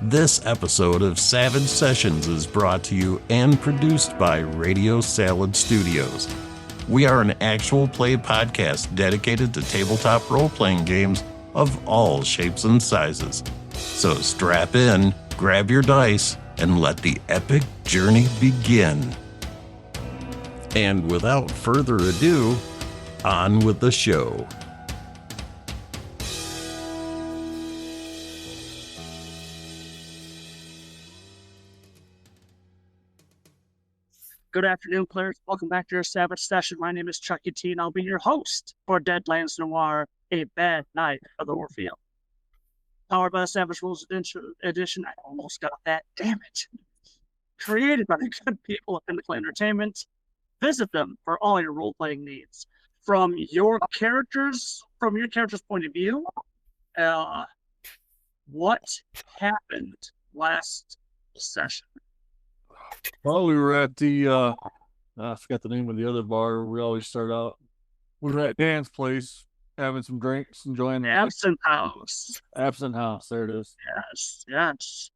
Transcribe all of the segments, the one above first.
This episode of Savage Sessions is brought to you and produced by Radio Salad Studios. We are an actual play podcast dedicated to tabletop role-playing games of all shapes and sizes. So strap in, grab your dice, and let the epic journey begin. And without further ado, on with the show. Good afternoon, players. Welcome back to your Savage Session. My name is Chucky T, and I'll be your host for Deadlands Noir, A Bad Night of the Orpheum. Powered by the Savage Rules Edition. I almost got that. Damn it. Created by the good people at Pinnacle Entertainment. Visit them for all your role-playing needs. From your character's point of view, what happened last session? Well, we were at the, I forgot the name of the other bar we always start out. We were at Dan's place, having some drinks, enjoying the Absent House. Absent House, there it is. Yes.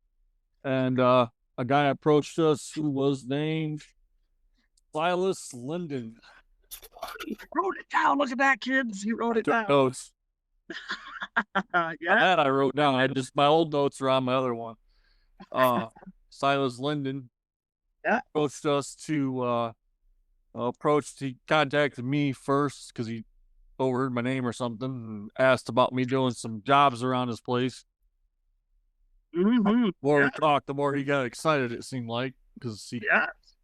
And a guy approached us who was named Silas Linden. He wrote it down. Look at that, kids. He wrote it down. Notes. Yeah. That I wrote down. My old notes are on my other one. Silas Linden. Yeah. Approached us to he contacted me first because he overheard my name or something and asked about me doing some jobs around his place. Mm-hmm. The more we talked, the more he got excited, it seemed like, because he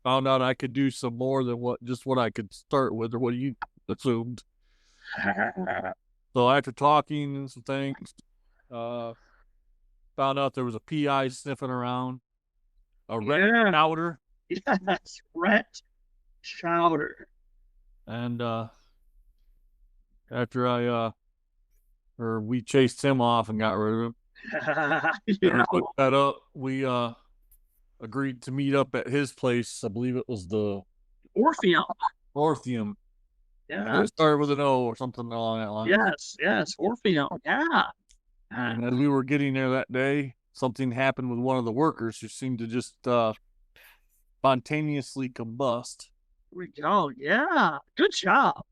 found out I could do some more than what I could start with or what you assumed. So after talking and some things, found out there was a PI sniffing around. A red chowder. Yes, red chowder. And after we chased him off and got rid of him. Put that up. We agreed to meet up at his place. I believe it was the Orpheum. Yeah. It started with an O or something along that line. Yes, Orpheum. Yeah. And as we were getting there that day, something happened with one of the workers who seemed to just spontaneously combust. Here we go. Yeah. Good job.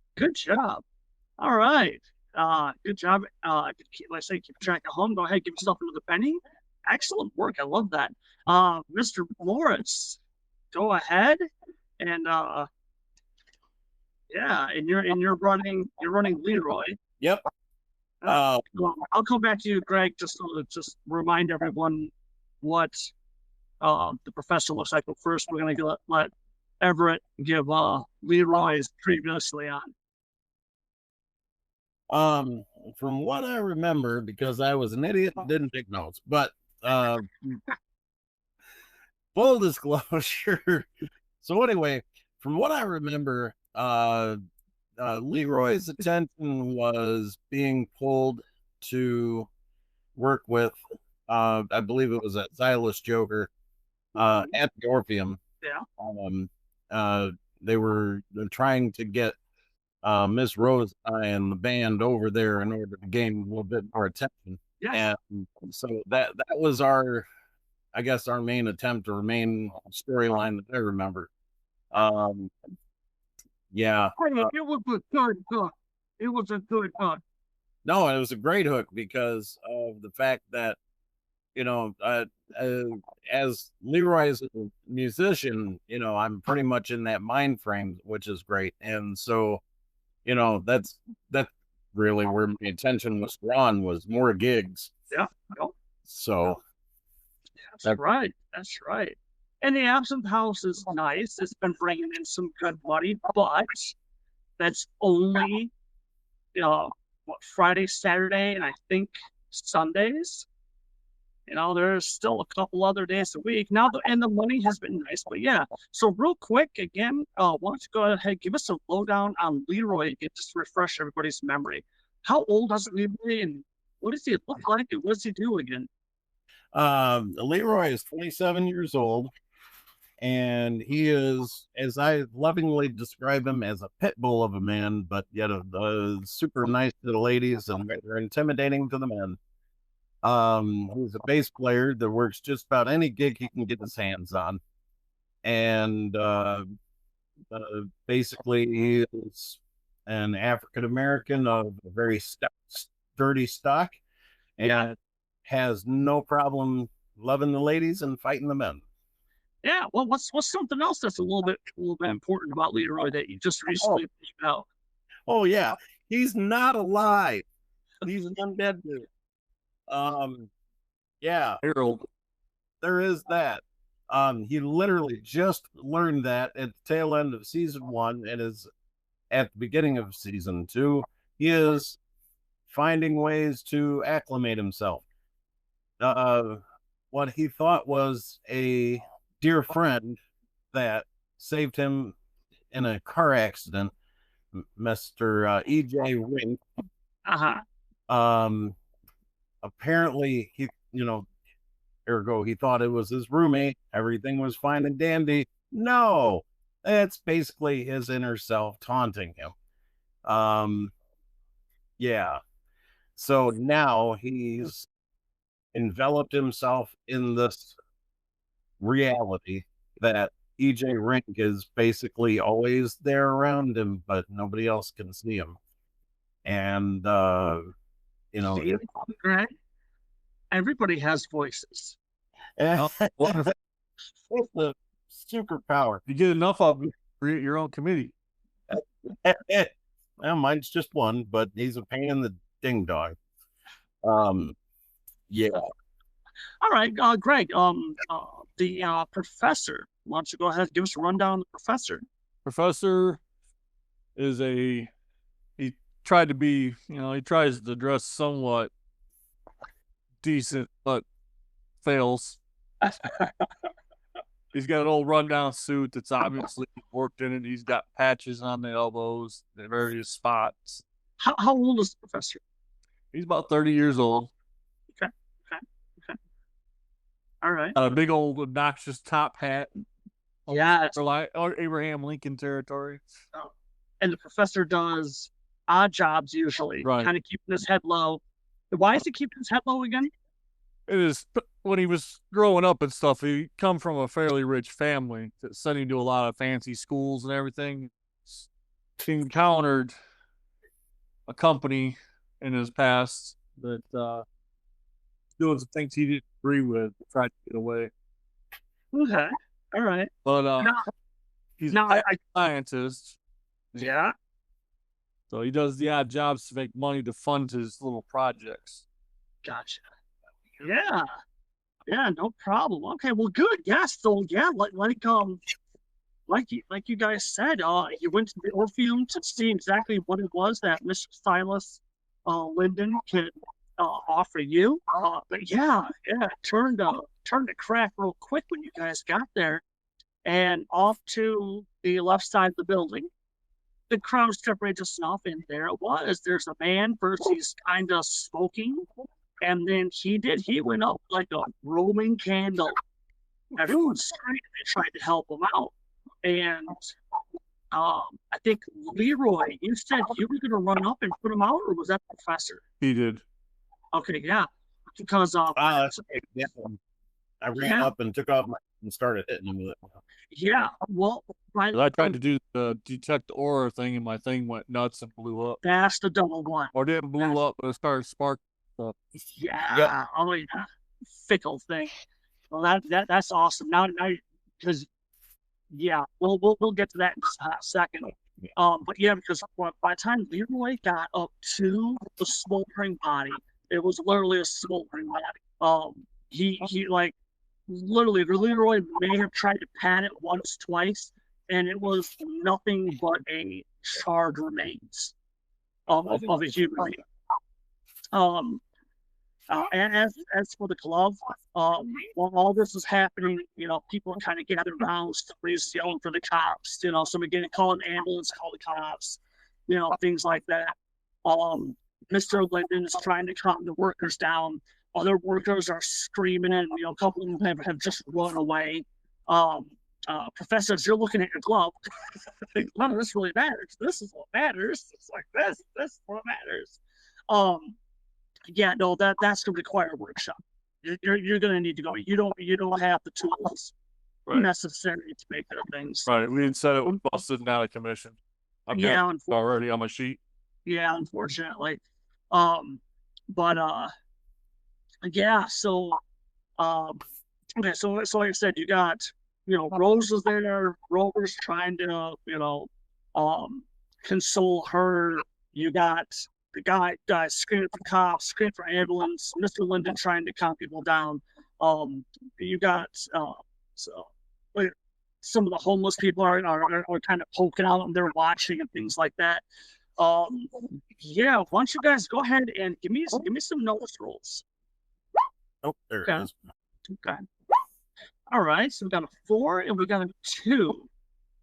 All right. Good job. Let's say keep track at home. Go ahead, give yourself another penny. Excellent work. I love that. Mr. Morris, go ahead and and you're running Leroy. Yep. I'll come back to you, Greg, just remind everyone what the professor looks like. But first, we're going to let Everett give Leroy's previously on. From what I remember, because I was an idiot and didn't take notes, but full disclosure. So anyway, from what I remember, Leroy's attention was being pulled to work with, I believe it was at Silas Joker, at the Orpheum. Yeah. They were trying to get Miss Rose and the band over there in order to gain a little bit more attention. Yeah. And so that was our main attempt or main storyline that I remember. Yeah. It was a good hook. It was a good hook. No, it was a great hook because of the fact that, as Leroy is a musician, I'm pretty much in that mind frame, which is great. And so, that's really where my attention was drawn, was more gigs. Yeah. So that's right. And the Absent House is nice. It's been bringing in some good money, but that's only, Friday, Saturday, and I think Sundays. There's still a couple other days a week now, and the money has been nice. But yeah, so real quick again, why don't you go ahead, give us a lowdown on Leroy again, just to refresh everybody's memory. How old is Leroy, and what does he look like, and what does he do again? Leroy is 27 years old. And he is, as I lovingly describe him, as a pit bull of a man, but yet super nice to the ladies and rather intimidating to the men. He's a bass player that works just about any gig he can get his hands on. And basically, he is an African American of a very sturdy stock and has no problem loving the ladies and fighting the men. Yeah. Well, what's something else that's a little bit important about Leroy that you just recently figured out? Oh yeah, he's not alive. He's an undead dude. Yeah, Harold. there is that. He literally just learned that at the tail end of season 1 and is at the beginning of season 2. He is finding ways to acclimate himself. What he thought was a dear friend that saved him in a car accident, Mr. E.J. Wink. Apparently he, ergo, he thought it was his roommate. Everything was fine and dandy. No, it's basically his inner self taunting him. Yeah. So now he's enveloped himself in this reality that EJ Rink is basically always there around him, but nobody else can see him. And, See, right? Everybody has voices. it's the superpower. If you get enough of them, create your own committee. Well, mine's just one, but he's a pain in the ding dong. Yeah. All right, Greg. The professor. Why don't you go ahead and give us a rundown of the professor? Professor is he tried to be, he tries to dress somewhat decent, but fails. He's got an old rundown suit that's obviously worked in it. He's got patches on the elbows at various spots. How old is the professor? He's about 30 years old. Okay. All right. A big old obnoxious top hat. Yeah. Or Abraham Lincoln territory. And the professor does odd jobs usually, right, kind of keeping his head low. Why is he keeping his head low again? It is when he was growing up and stuff. He come from a fairly rich family that sent him to a lot of fancy schools and everything. He encountered a company in his past that doing some things he didn't agree with, tried to get away. Okay, all right. But he's a scientist. Yeah. So he does the odd jobs to make money to fund his little projects. Gotcha. Yeah, no problem. Okay, well, good. Yeah, so yeah, like you guys said, you went to the Orpheum to see exactly what it was that Mr. Silas Linden could offer you. But yeah, it turned to crack real quick when you guys got there, and off to the left side of the building. The crowd separated itself, and there it was. There's a man first. He's kind of smoking, and then he went up like a Roman candle. Everyone screamed and tried to help him out. And I think Leroy, you said you were going to run up and put him out, or was that the professor? He did. Okay, yeah, because yeah. I ran up and took off and started hitting him with it. Yeah, well, I tried to do the detect aura thing, and my thing went nuts and blew up. That's the double one. Or didn't blow up, but it started sparking stuff. Yeah. Oh yeah, fickle thing. Well, that's awesome. Now, because yeah, we'll get to that in a second. But yeah, because by the time Leroy got up to the smoldering body, it was literally a smoldering body. He like literally Leroy may have tried to pat it once, twice, and it was nothing but a charred remains of a human being. And as for the glove, while all this is happening, people kind of gathered around, somebody's yelling for the cops, somebody getting called an ambulance, call the cops, things like that. Mr. Linden is trying to calm the workers down. Other workers are screaming, and a couple of them have just run away. Professor, you're looking at your glove. None of this really matters. This is what matters. It's like this. This is what matters. yeah, no, that's going to require a workshop. You're going to need to go. You don't have the tools necessary to make their things. Right. We had said it was busted and out of commission. I've got it already on my sheet. Yeah, unfortunately. But yeah, so okay, so like I said, you got, Rose is there, Rover's trying to, console her. You got the guy screaming for cops, screaming for ambulance, Mr. Linden trying to calm people down. You got so like, some of the homeless people are kind of poking out and they're watching and things like that. Yeah, why don't you guys go ahead and give me some notice rolls. Oh, there Okay. it is. Okay. All right, so we got a 4 and we got a 2.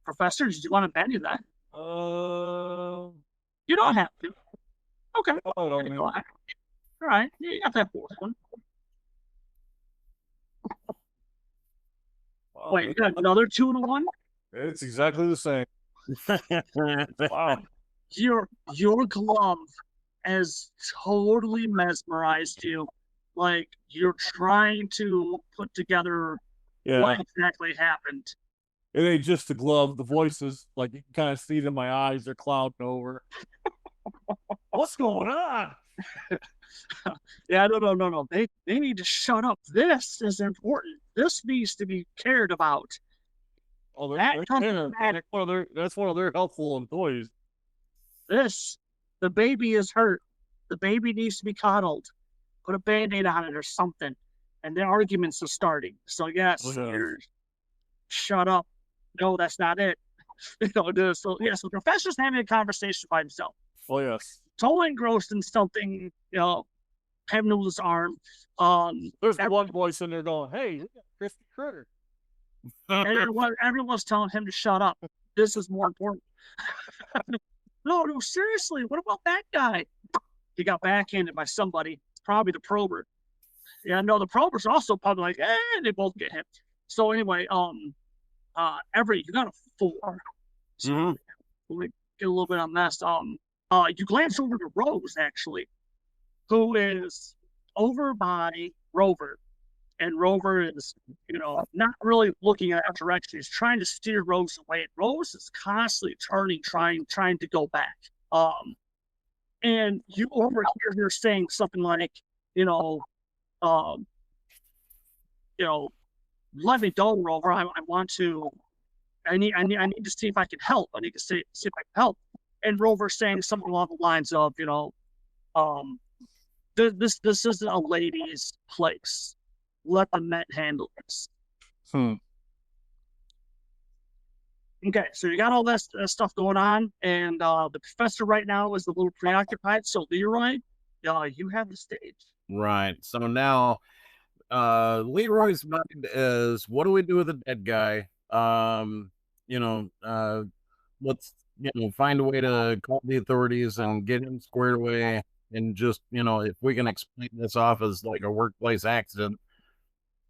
Professor, did you want to bet any of that? You don't have to. Okay. I don't know. All right, you got that 4th one. Wait, you got another 2 and a 1? It's exactly the same. Wow. Your glove has totally mesmerized you. Like, you're trying to put together what exactly happened. It ain't just the glove, the voices, like you can kind of see it in my eyes, they're clouding over. What's going on? Yeah, no. They need to shut up. This is important. This needs to be cared about. Oh, That's one of their helpful employees. The baby is hurt. The baby needs to be coddled. Put a Band-Aid on it or something. And the arguments are starting. So yes, shut up. No, that's not it. So the professor's having a conversation by himself. Oh yes. Totally engrossed in something, having to his arm. There's one voice in there going, "Hey, look at Crispy Critter." Everyone's telling him to shut up. This is more important. No, seriously, what about that guy? He got backhanded by somebody. It's probably the prober. Yeah, no, the prober's also probably like, they both get hit. So anyway, Everett, you got a 4. So we get a little bit on this. You glance over to Rose, actually, who is over by Rover. And Rover is, not really looking at that direction. He's trying to steer Rose away. Rose is constantly turning, trying to go back. And you overhear her saying something like, let me go, Rover. I need to see if I can help. I need to see if I can help. And Rover saying something along the lines of, this isn't a lady's place. Let the men handle this. Okay, so you got all that stuff going on, and the professor right now is a little preoccupied. So Leroy, you have the stage. Right. So now, Leroy's mind is, what do we do with the dead guy? Let's find a way to call the authorities and get him squared away, and just if we can explain this off as like a workplace accident,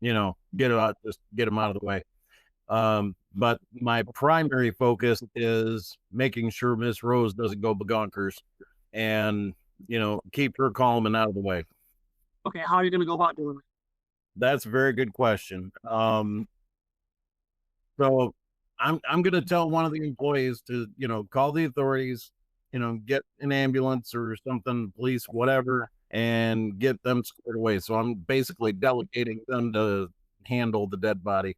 get him out of the way. But my primary focus is making sure Miss Rose doesn't go bonkers, and keep her calm and out of the way. Okay, how are you going to go about doing it? That's a very good question. So I'm going to tell one of the employees to call the authorities, get an ambulance or something, police, whatever, and get them squared away. So I'm basically delegating them to handle the dead body.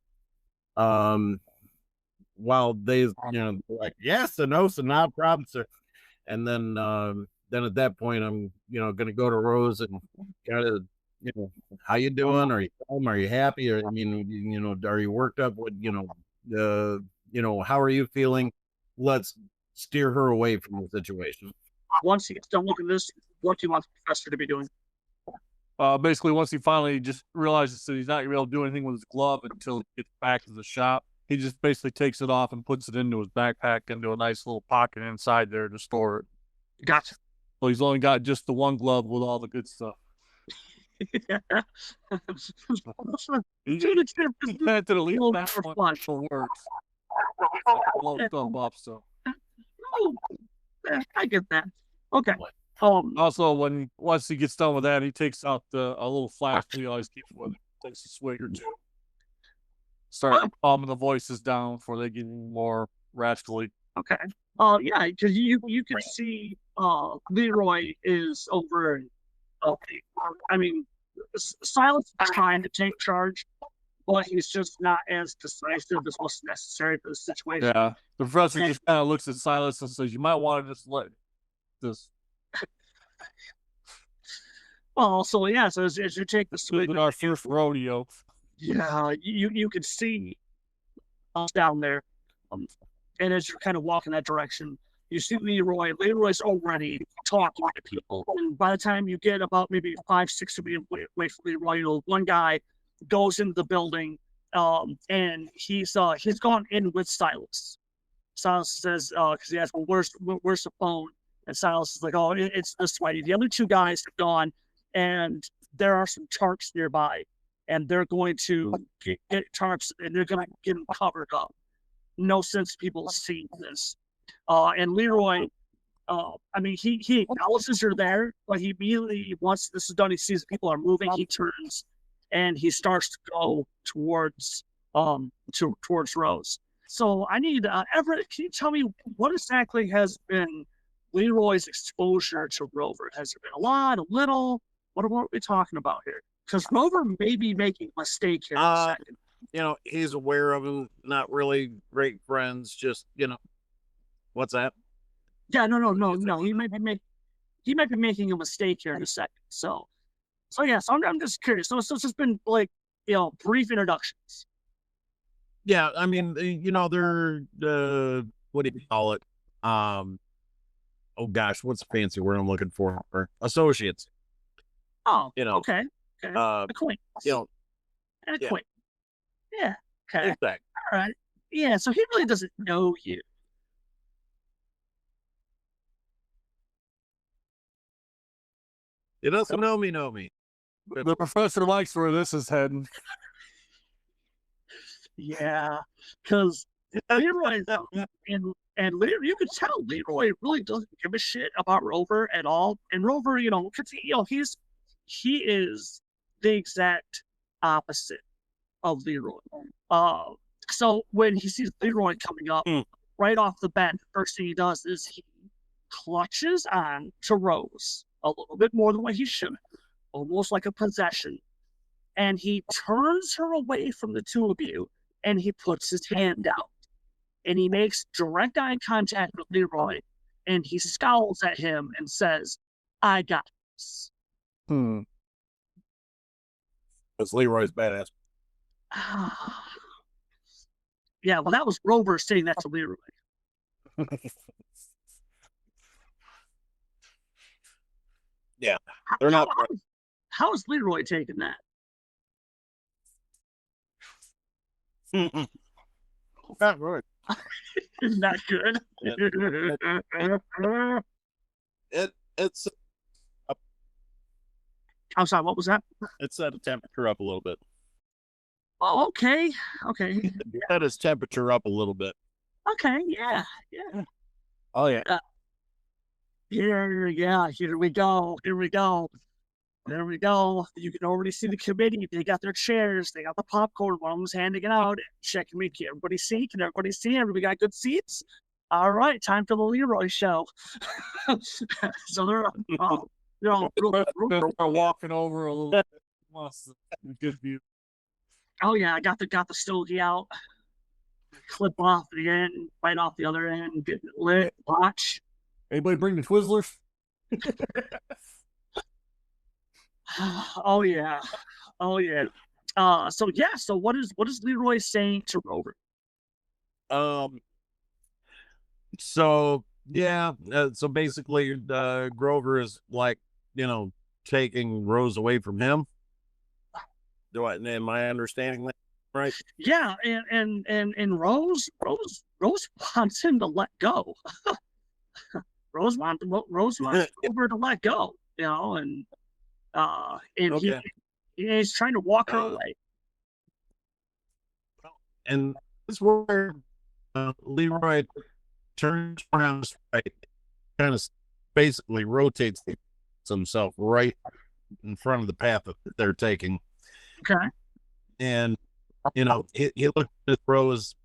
While they like, yes and no, so not a problem, sir. And then at that point I'm gonna go to Rose and kind of how you doing? Are you home? Are you happy? Or are you worked up? What how are you feeling? Let's steer her away from the situation. Once he gets done looking at this, what do you want the professor to be doing? Basically, once he finally just realizes that he's not gonna be able to do anything with his glove until he gets back to the shop, he just basically takes it off and puts it into his backpack, into a nice little pocket inside there to store it. Gotcha. So he's only got just the one glove with all the good stuff. He had to leave that one for works. Blow stuff up, so. I get that. Okay. Also, once he gets done with that, he takes out a little flask he always keeps with him. Takes a swig or two. Start calming the voices down before they get more rascally. Okay. Yeah, because you can see Leroy is over. I mean, Silas is trying to take charge, but he's just not as decisive as what's necessary for the situation. Yeah, the professor just kind of looks at Silas and says, "You might want to just let this." Well, so yeah, so as you take the swig, our first rodeo. Yeah, you can see us down there, and as you're kind of walking that direction, you see Leroy. Leroy's already talking to people, and by the time you get about maybe 5-6 feet away from Leroy, one guy goes into the building, and he's gone in with Silas. Silas says, because he asks, "Well, where's the phone?" And Silas is like, "Oh, it's this way." The other two guys have gone, and there are some tarps nearby, and they're going to get tarps, and they're going to get them covered up. No sense people seeing this. And Leroy, I mean, he acknowledges you're there, but he immediately, once this is done, he sees people are moving, he turns, and he starts to go towards Rose. So I need Everett. Can you tell me what exactly has been Leroy's exposure to Rover? Has it been a lot, a little? What are we talking about here? Because Rover may be making a mistake here in a second. He's aware of him. Not really great friends. Just what's that? Yeah, no. He might be making a mistake here in a second. So I'm just curious. So it's just been like brief introductions. Yeah, I mean, they're what do you call it? Oh gosh, what's the fancy word I'm looking for? Associates. Oh, okay. Acquaintance. Acquaintance. Yeah. Okay. Exactly. All right. Yeah. So he really doesn't know you. He doesn't know me. The professor likes where this is heading. Yeah, because Leroy and Leroy, you can tell Leroy really doesn't give a shit about Rover at all. And Rover, because he is the exact opposite of Leroy. So when he sees Leroy coming up, right off the bat, the first thing he does is he clutches on to Rose a little bit more than what he should, almost like a possession. And he turns her away from the two of you, and he puts his hand out. And he makes direct eye contact with Leroy, and he scowls at him and says, "I got this." Because Leroy's badass. Yeah, well, that was Rover saying that to Leroy. Yeah, they're not. How is Leroy taking that? Not good. Not good. It's. I'm sorry. What was that? It set the temperature up a little bit. Oh, okay. Set his temperature up a little bit. Okay. Yeah. Oh yeah. Here we go. There we go. You can already see the committee. They got their chairs. They got the popcorn. One of them's handing it out. Checking me. Can everybody see? Everybody got good seats? All right. Time for the Leroy show. So they're walking over a little bit. Good view. Oh yeah, I got the stogie out. Clip off the end, bite off the other end, get it lit, watch. Anybody bring the Twizzlers? Oh yeah. So what is Leroy saying to Rover? So basically, Grover is like, taking Rose away from him. Am I understanding that right? Yeah, and Rose wants him to let go. Rose wants Rover to let go, and Okay. he's trying to walk her away. And this is where Leroy turns around, right, kind of basically rotates himself right in front of the path that they're taking. Okay. And, you know, he looked at Rose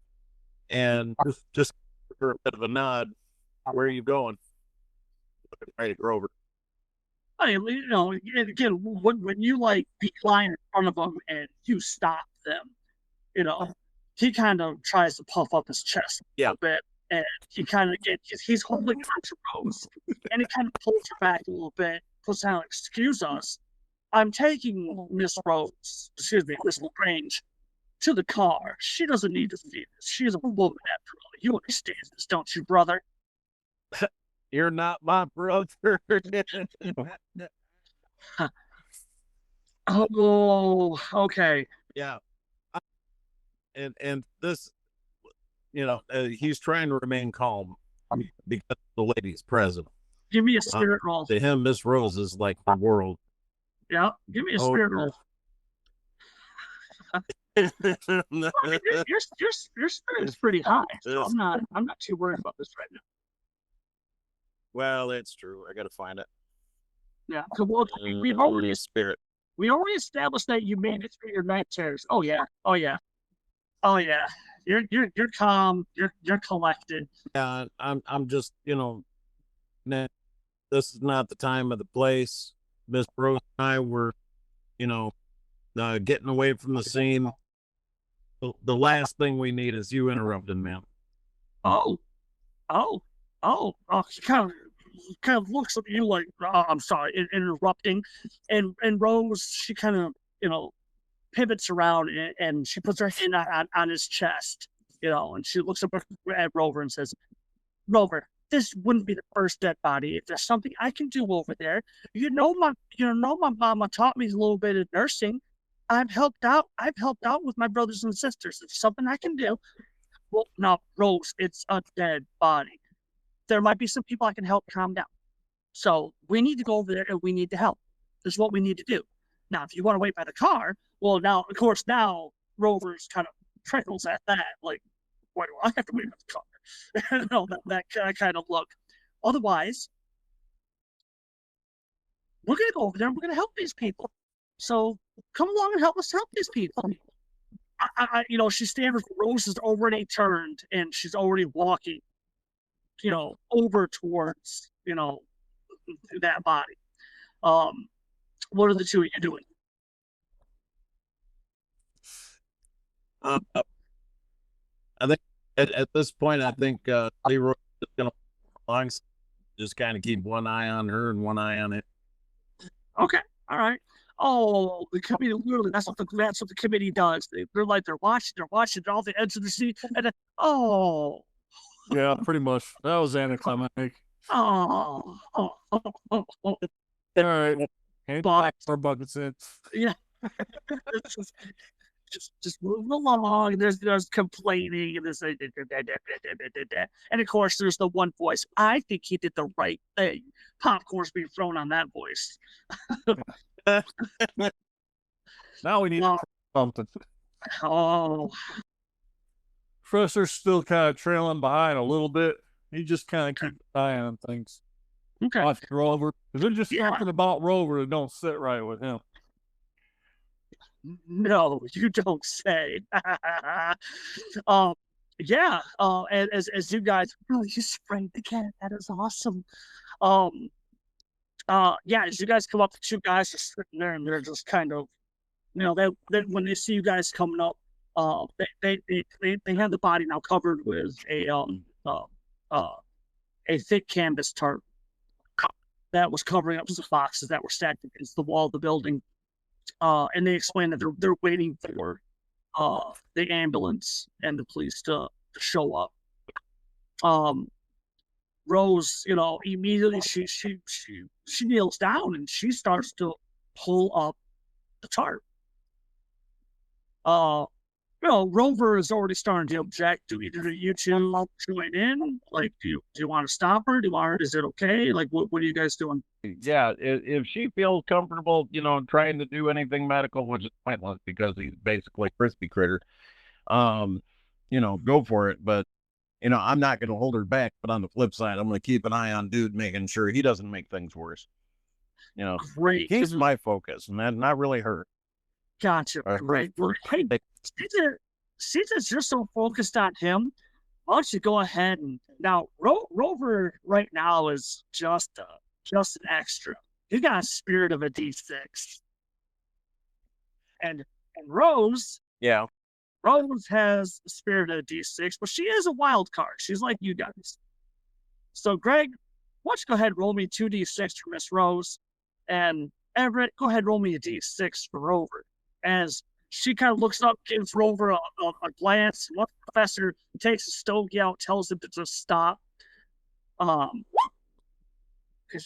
and just for a bit of a nod. Where are you going? Looking right at Grover. I mean, you know, and again, when you like decline in front of them and you stop them, you know, he kind of tries to puff up his chest a little bit, and he kind of gets, he's holding on to Rose, and he kind of pulls her back a little bit, puts down, excuse us, I'm taking Miss Rose, excuse me, Miss LaGrange, to the car. She doesn't need to see this. She's a woman after all. You understand this, don't you, brother? You're not my brother. Oh, okay. Yeah. And this, you know, he's trying to remain calm because the lady's present. Give me a spirit roll. To him, Miss Rose is like the world. Yeah, give me a spirit roll. Your spirit is pretty high, so I'm not too worried about this right now. Well, it's true. I gotta find it. Yeah, well, we've already established that you manage through your night terrors. Oh yeah. You're calm. You're collected. Yeah, I'm just, you know, this is not the time or the place. Miss Rose and I were, you know, getting away from the scene. The last thing we need is you interrupting, ma'am. Oh. She kind of looks at you like, I'm sorry, interrupting, and Rose, she kind of, you know, pivots around and she puts her hand on his chest, you know, and she looks up at Rover and says, Rover, this wouldn't be the first dead body. If there's something I can do over there, my mama taught me a little bit of nursing. I've helped out with my brothers and sisters. If something I can do. Well, no, Rose, it's a dead body. There might be some people I can help calm down. So we need to go over there and we need to help. This is what we need to do. Now, if you want to wait by the car, well, now, of course, now Rover's kind of trickles at that. Like, why do I have to wait by the car? You know, that kind of look. Otherwise, we're going to go over there and we're going to help these people. So come along and help us help these people. You know, she stands, Rose is already turned and she's already walking, you know, over towards, you know, that body. What are the two of you doing? I think at this point, I think Leroy is going to just kind of keep one eye on her and one eye on it. Okay, all right. Oh, the committee, literally, that's what the committee does. They're watching all the edge of the seat, and then, oh. Yeah, pretty much. That was anticlimactic. Oh. All right. Hand back our buckets in. Yeah. just moving along. There's complaining, and there's and of course there's the one voice. I think he did the right thing. Popcorn's being thrown on that voice. Now we need something. Oh. Professor's still kind of trailing behind a little bit. He just kind of keeps an eye on things. Okay. Watch Rover. Because they're just talking about Rover that don't sit right with him. No, you don't say. Yeah. As you guys, oh, you sprayed the cat. That is awesome. Yeah, as you guys come up, the two guys are sitting there and they're just kind of, you know, they when they see you guys coming up, they have the body now covered with a thick canvas tarp that was covering up some boxes that were stacked against the wall of the building. And they explain that they're waiting for the ambulance and the police to show up. Rose, you know, immediately she kneels down and she starts to pull up the tarp. You know, Rover is already starting to object. Do either of you two join in? Like, do you want to stop her? Is it okay? Like, what are you guys doing? Yeah, if she feels comfortable, you know, trying to do anything medical, which is pointless because he's basically a crispy critter, you know, go for it. But you know, I'm not going to hold her back, but on the flip side, I'm going to keep an eye on dude, making sure he doesn't make things worse. You know, Great. he's my focus, and that's not really her. Gotcha. Great. Hey, since you're so focused on him, why don't you go ahead and now Rover right now is just an extra. He got a spirit of a D6, and Rose has the spirit of a D6, but she is a wild card. She's like you guys. So Greg, why don't you go ahead and roll me 2d6 for Miss Rose, and Everett, go ahead and roll me a d6 for Rover. As she kind of looks up, gives Rover a glance. What the professor takes a stogie out, tells him to just stop. Because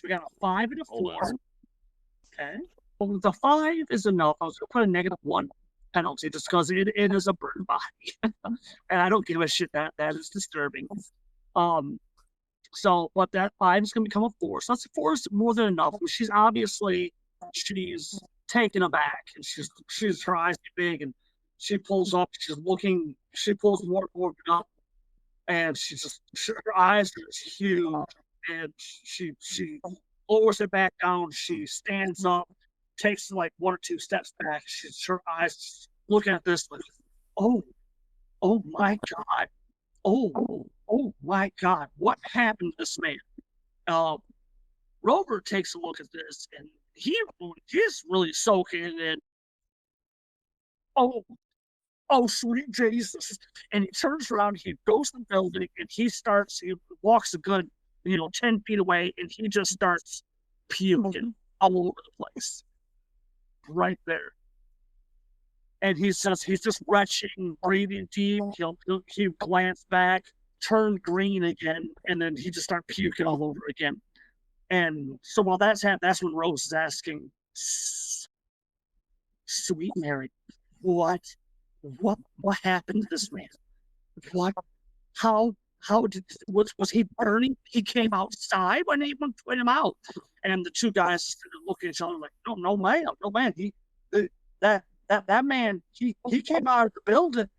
we got a 5 and a 4. Okay. Well, the 5 is enough. I was going to put a -1 penalty just because it is a bird body. And I don't give a shit that is disturbing. So, but that 5 is going to become a 4. So that's 4 is more than enough. She's taken aback, and she's her eyes big, and she pulls up. She pulls more up, and her eyes are huge, and she lowers it back down. She stands up, takes like 1 or 2 steps back. Her eyes looking at this like, oh my God. Oh my God, what happened to this man? Rover takes a look at this, and he's really soaking it in. Oh, sweet Jesus. And he turns around, he goes to the building, and he walks a good, 10 feet away, and he just starts puking all over the place. Right there. And he's just retching, breathing deep. He'll glance back, turn green again, and then he just start puking all over again. And so while that's happening, that's when Rose is asking, "Sweet Mary, what happened to this man? What? How was he burning? He came outside when they put him out." And the two guys look at each other like, "No, man. That man, he came out of the building,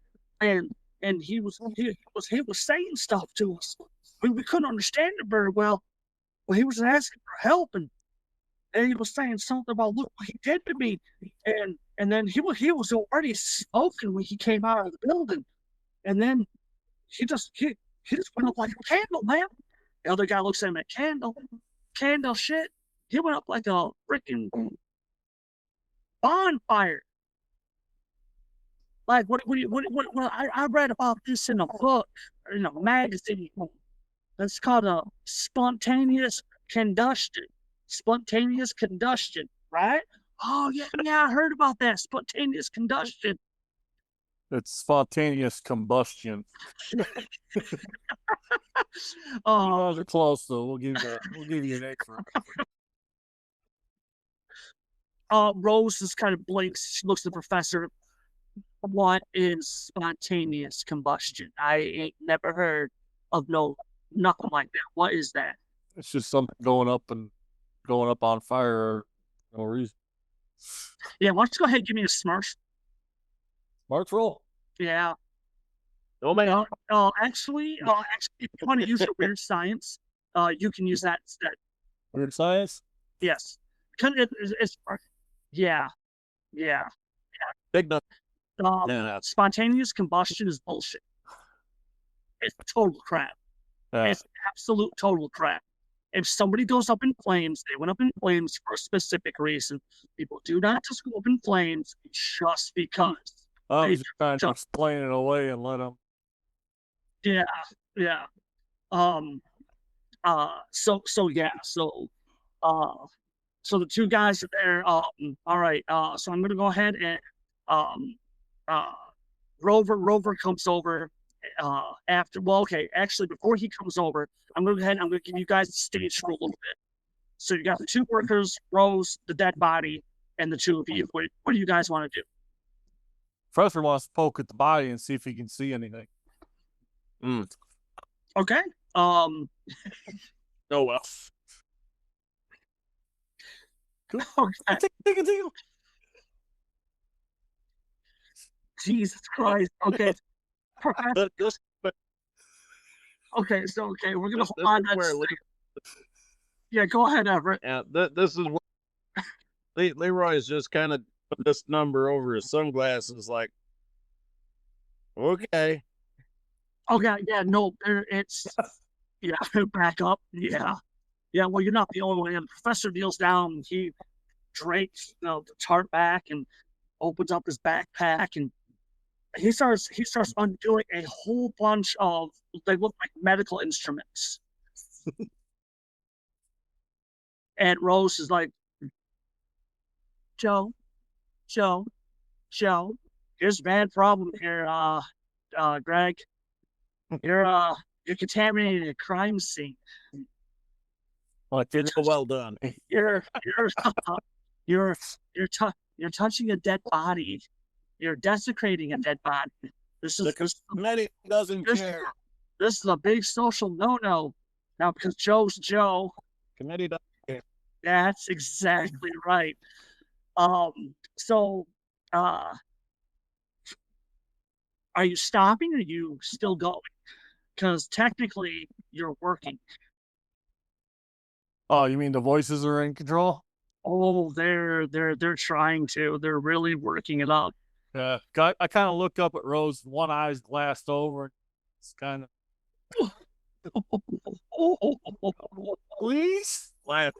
and he was saying stuff to us. We couldn't understand it very well. Well, he was asking for help, and he was saying something about, look what he did to me, and then he was already smoking when he came out of the building, and then he just went up like a candle, man." The other guy looks at him at candle shit. He went up like a freaking bonfire. Like what I read about this in a book, or in a magazine. It's called a spontaneous combustion. Spontaneous combustion, right? Oh yeah, I heard about that spontaneous combustion. It's spontaneous combustion. Oh, They're close though. We'll give you an X for it. Rose just kind of blinks. She looks at the professor. What is spontaneous combustion? I ain't never heard of nothing like that. What is that? It's just something going up on fire for no reason. Yeah, why don't you go ahead and give me a smarts? Smarts roll. Yeah. Oh man. Actually, if you want to use your weird science, you can use that instead. Weird science? Yes. Yeah. Big nut. Spontaneous combustion is bullshit. It's total crap. It's absolute total crap. If somebody goes up in flames, they went up in flames for a specific reason. People do not just go up in flames just because. I was trying to explain it away and let them. Yeah. So the two guys are there. All right. So I'm gonna go ahead and Rover comes over after. Well, okay. Actually, before he comes over, I'm gonna go ahead and I'm gonna give you guys the stage for a little bit. So you got the 2 workers, Rose, the dead body, and the 2 of you. What do you guys want to do? Professor wants to poke at the body and see if he can see anything. Okay. Oh well. Okay. Jesus Christ. Okay. Okay, so we're gonna This hold on. is where Yeah, go ahead, Everett. this is where Leroy is just kind of put this number over his sunglasses, like, okay. Okay, yeah, no, it's yeah, back up. Yeah. Yeah, well, you're not the only one. And the professor kneels down. He drapes, the tarp back and opens up his backpack, and he starts undoing a whole bunch of, they look like medical instruments. And Rose is like, Joe, Joe, Joe, here's a bad problem here, Greg. You're contaminating a crime scene. Well, Well done. You're you're you're touching a dead body. You're desecrating a dead body. This is The committee doesn't this, care. this is a big social no-no. Now, because Joe's Joe. Committee doesn't. That's exactly right. So, are you stopping or are you still going? Because technically you're working. Oh, you mean the voices are in control? Oh, they're trying to. They're really working it up. Yeah. I kind of look up at Rose, one eye's glassed over. It's kind of, please? Laugh.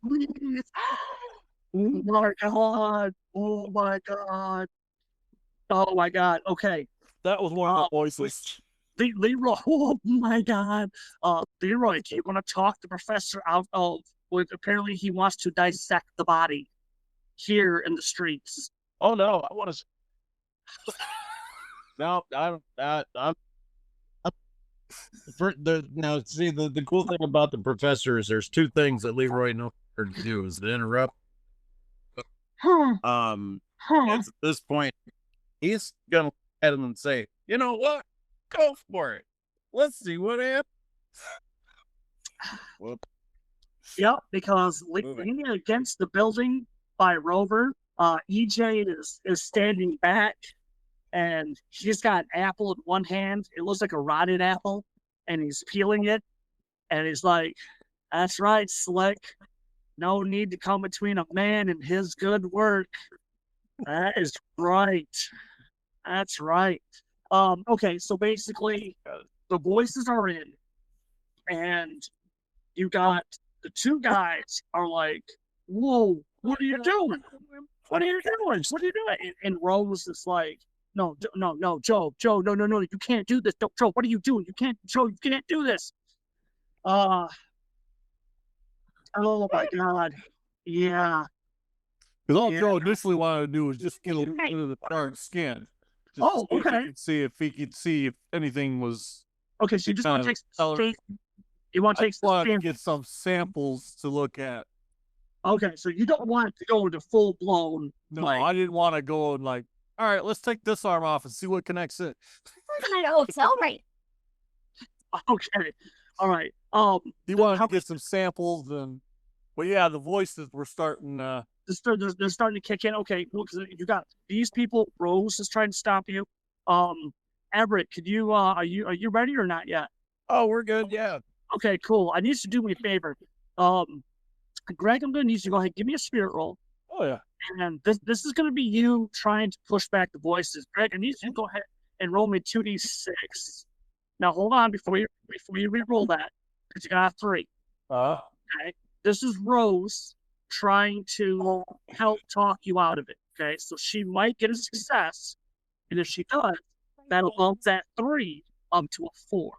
Please. Oh my god. Oh my god. Oh my god. Okay. That was one of the voices. Leroy. Oh my god. Leroy, do you want to talk the professor out of what apparently he wants to dissect the body here in the streets? Oh no, I want to. No, I'm now. See, the cool thing about the professor is there's two things that Leroy knows how to do: is to interrupt. At this point, he's gonna look at him and say, "You know what? Go for it. Let's see what happens." Whoop. Yep, because leaning against the building by Rover, EJ is standing back, and he's got an apple in one hand. It looks like a rotted apple, and he's peeling it, and he's like, "That's right, Slick. No need to come between a man and his good work. That is right. That's right." Okay, so basically, the voices are in, and you got the two guys are like, "Whoa, what are you doing? What are you doing? What are you doing?" And Rose is like, "No, Joe, no, you can't do this. Joe, what are you doing? Joe, you can't do this." Oh my god, yeah. Because all Joe initially wanted to do was just get a little bit of the dark skin. Just Oh, so okay. If he could see if anything was. Okay, so you just want to take some color. you want to take some want to samples. get some samples to look at. Okay, so you don't want it to go into full blown. No, I didn't want to go and like, all right, let's take this arm off and see what connects it. Oh, tell me. Okay, all right. You want to get some samples, and but yeah, the voices were starting. They're starting to kick in. Okay, well, because you got these people. Rose is trying to stop you. Everett, could you? Are you ready or not yet? Oh, we're good. Yeah. Okay, cool. I need you to do me a favor. Greg, I'm going to need you to go ahead and give me a spirit roll. Oh yeah. And this is going to be you trying to push back the voices. Greg, I need you to go ahead and roll me 2d6. Now hold on before you re-roll that, because you got 3. Okay. This is Rose trying to help talk you out of it. Okay, so she might get a success, and if she does, that'll bump that 3 up to a 4.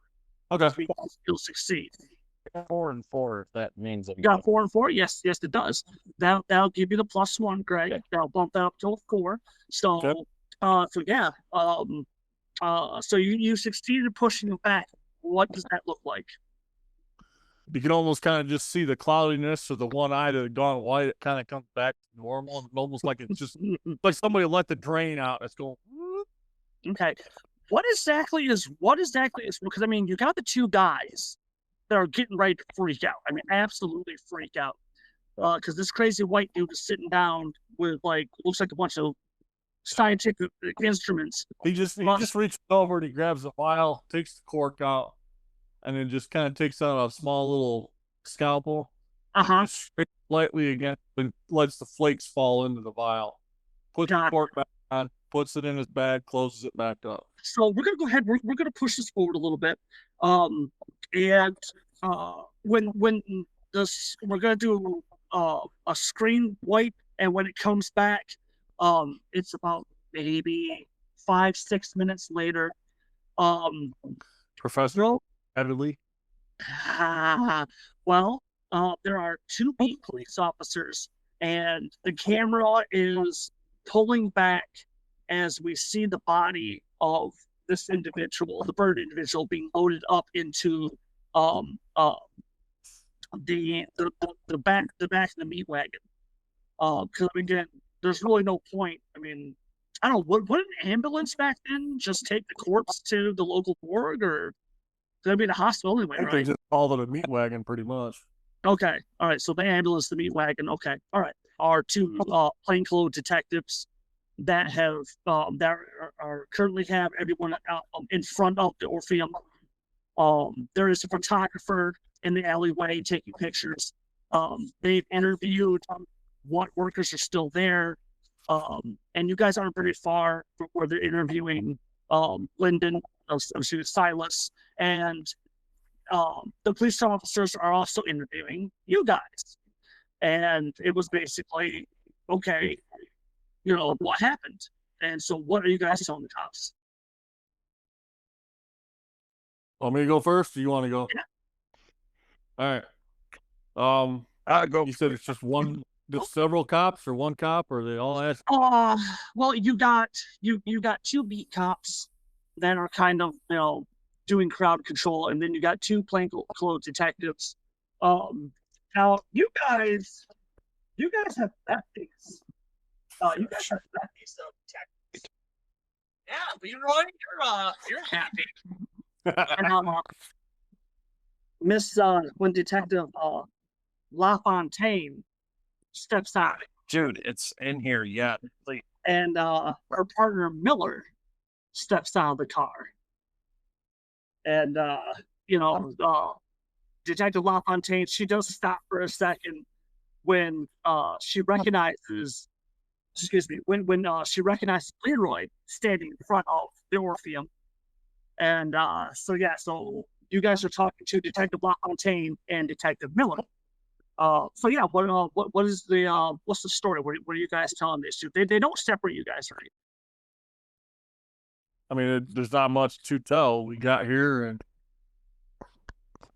Okay. Because you'll succeed. 4 and 4. If that means You got 4 and 4. Yes, it does. That'll give you the +1, Greg. Okay. That'll bump that up to a 4. So, Okay. so yeah. So you succeeded in pushing it back. What does that look like? You can almost kind of just see the cloudiness of the one eye that had gone white. It kind of comes back to normal, almost like it's just like somebody let the drain out. It's going. Okay. What exactly is because I mean you got the two guys that are getting ready to freak out. I mean, absolutely freak out. Because this crazy white dude is sitting down with looks like a bunch of scientific instruments. He just reaches over and he grabs a vial, takes the cork out, and then just kind of takes out a small little scalpel, Uh-huh. scrapes lightly again, and lets the flakes fall into the vial. Puts the cork back on, puts it in his bag, closes it back up. So we're gonna go ahead. We're gonna push this forward a little bit. And when this, we're gonna do a screen wipe, and when it comes back, it's about maybe 5-6 minutes later. Professor Heavily. Well, there are 2 beat police officers, and the camera is pulling back as we see the body of this individual, the bird individual, being loaded up into the back of the meat wagon. Because again, there's really no point. I mean, I don't know. Would an ambulance back then just take the corpse to the local morgue, or gonna be in a hospital anyway, I think they right? just called it a meat wagon, pretty much. Okay, all right. So the ambulance, the meat wagon. Okay, all right. Our 2 plainclothes detectives that have that are currently have everyone in front of the Orpheum. There is a photographer in the alleyway taking pictures. They've interviewed what workers are still there. And you guys aren't very far from where they're interviewing Lyndon, Silas, and the police officers are also interviewing you guys. And it was basically, okay, what happened? And so what are you guys telling the cops? Want me to go first, or you want to go? Yeah. All right. I go. You said it's just several cops, or one cop, or they all ask? Well, you got 2 beat cops that are kind of, doing crowd control, and then you got 2 plainclothes detectives. Now you guys have lefties. You guys have lefties of detectives. Yeah, Leroy, you're happy. And when Detective LaFontaine steps out, Dude, it's in here yet. Please. and her partner Miller steps out of the car. And Detective LaFontaine, she does stop for a second when she recognizes, when she recognizes Leroy standing in front of the Orpheum. And so you guys are talking to Detective LaFontaine and Detective Miller. So yeah, what is the what's the story? What are you guys telling this to? They don't separate you guys, right? I mean, there's not much to tell. We got here, and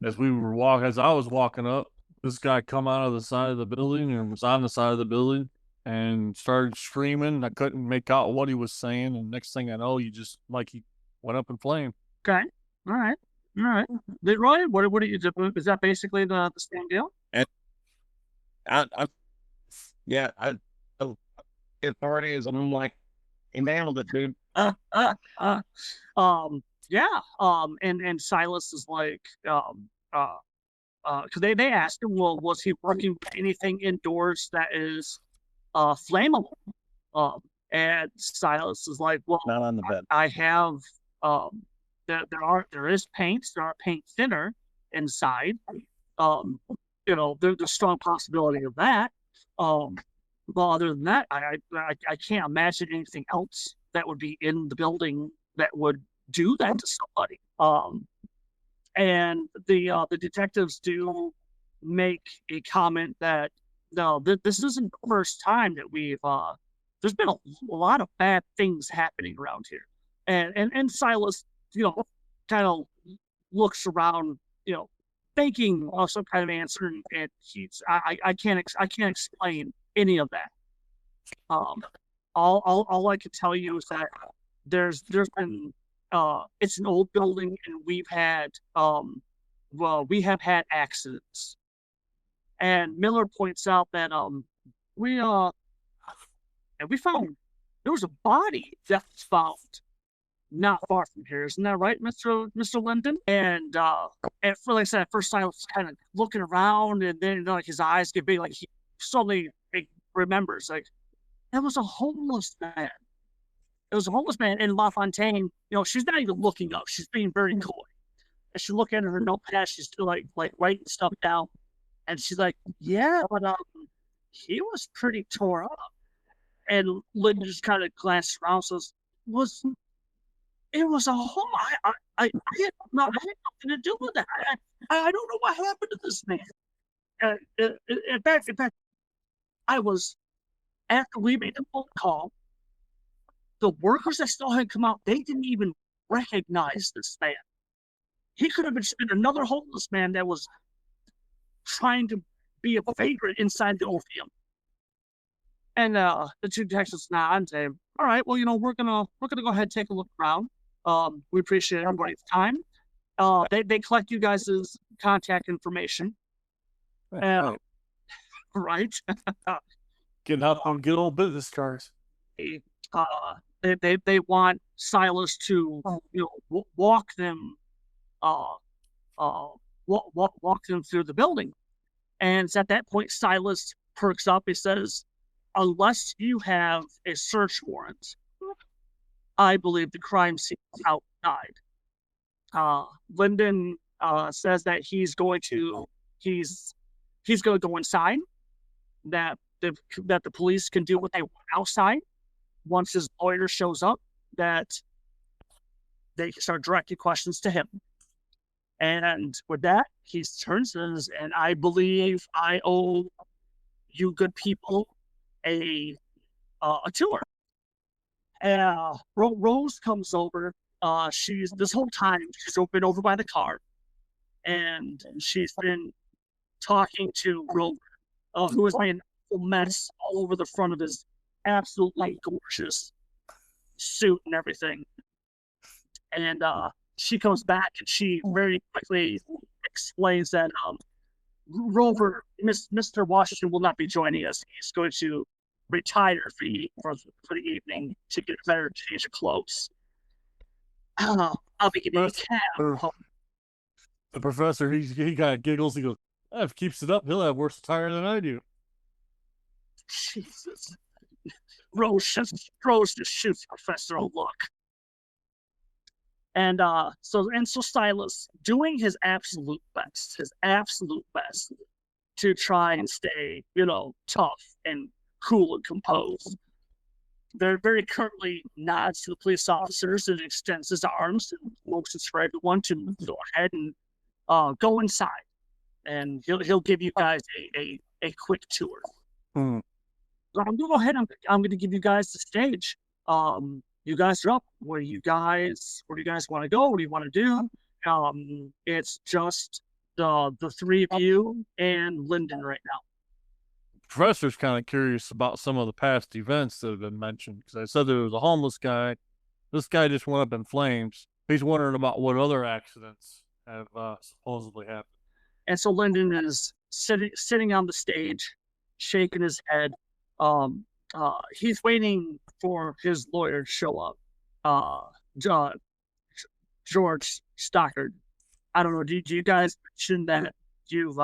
as I was walking up, this guy come out of the side of the building, and was on the side of the building, and started screaming. I couldn't make out what he was saying, and next thing I know, he went up in flame. Okay, all right. Leroy, what are you? Is that basically the same deal? And authorities, and I'm like, he nailed it, dude. And Silas is like, because they asked him, well, was he working with anything indoors that is flammable? And Silas is like, well, Not on the bed. I have there is paint thinner inside. There's a strong possibility of that. Well, other than that, I can't imagine anything else that would be in the building that would do that to somebody. And the detectives do make a comment that no, this isn't the first time that we've there's been a lot of bad things happening around here. And Silas, kind of looks around, thinking of some kind of answer, and I can't explain any of that. All I can tell you is that there's been it's an old building, and we have had accidents. And Miller points out that we found there was a body that was found not far from here. Isn't that right, Mr. Linden? And at first Silas was kind of looking around, and then his eyes get big, like he suddenly remembers, like, that was a homeless man. It was a homeless man, and LaFontaine, she's not even looking up. She's being very coy. And she looked at her notepad. She's still like writing stuff down. And she's like, yeah, but he was pretty tore up. And Linda just kind of glanced around. Says, it was a whole. I had nothing to do with that. I don't know what happened to this man. In fact, I was after we made the phone call. The workers that still hadn't come out, they didn't even recognize this man. He could have been another homeless man that was trying to be a favorite inside the Orpheum. And the two detectives nod and say, all right, well, we're gonna go ahead and take a look around. We appreciate everybody's time. They collect you guys' contact information. Right. Getting out on good old business cards. They want Silas to walk them walk them through the building. And it's at that point Silas perks up. He says, unless you have a search warrant, I believe the crime scene is outside. Lyndon says that he's going to go inside, that the police can do what they want outside. Once his lawyer shows up, that they can start directing questions to him. And with that, he turns and says, and I believe I owe you good people a tour. And Rose comes over. This whole time she's been over by the car, and she's been talking to Rover, who is wearing a mess all over the front of his absolutely gorgeous suit and everything. And she comes back and she very quickly explains that Rover, Mr. Washington, will not be joining us. He's going to retire for the evening to get a better change of clothes. I'll be giving you a cab. The professor, he kind of giggles. He goes, if he keeps it up, he'll have worse attire than I do. Jesus. Rose just shoots the professor a look. And so Silas, doing his absolute best to try and stay, tough and cool and composed. Very currently nods to the police officers and extends his arms and motions for everyone to go ahead and go inside. And he'll give you guys a quick tour. Hmm. So I'm gonna go ahead. I'm gonna give you guys the stage. You guys are up. Where do you guys want to go? What do you want to do? It's just the three of you and Lyndon right now. Professor's kind of curious about some of the past events that have been mentioned, because I said there was a homeless guy. This guy just went up in flames. He's wondering about what other accidents have supposedly happened. And so Lyndon is sitting on the stage, shaking his head. He's waiting for his lawyer to show up. George Stockard. I don't know. Do you guys mention that you've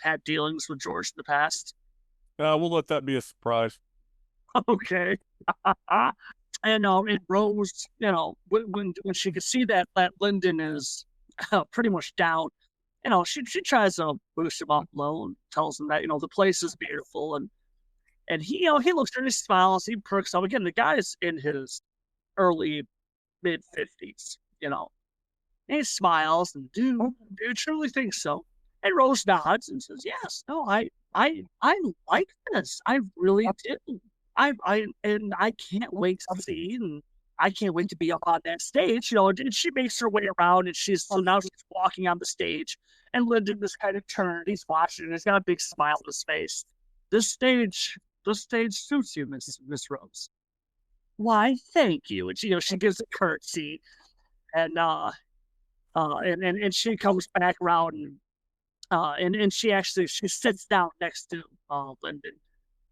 had dealings with George in the past? We'll let that be a surprise. Okay. And Rose, when she could see that Lyndon is pretty much down, she tries to boost him up low and tells him that the place is beautiful, and he looks at her, he smiles, he perks up. Again, the guy's in his early mid-50s, and he smiles and do you truly think so? And Rose nods and says, yes, no, I like this. I really do. I can't wait to see, and I can't wait to be up on that stage. And she makes her way around, and now she's walking on the stage, and Lyndon is kind of turned, he's watching, and he's got a big smile on his face. This stage suits you, Miss Rose. Why, thank you. And she gives a curtsy, and she comes back around, and she sits down next to Lyndon,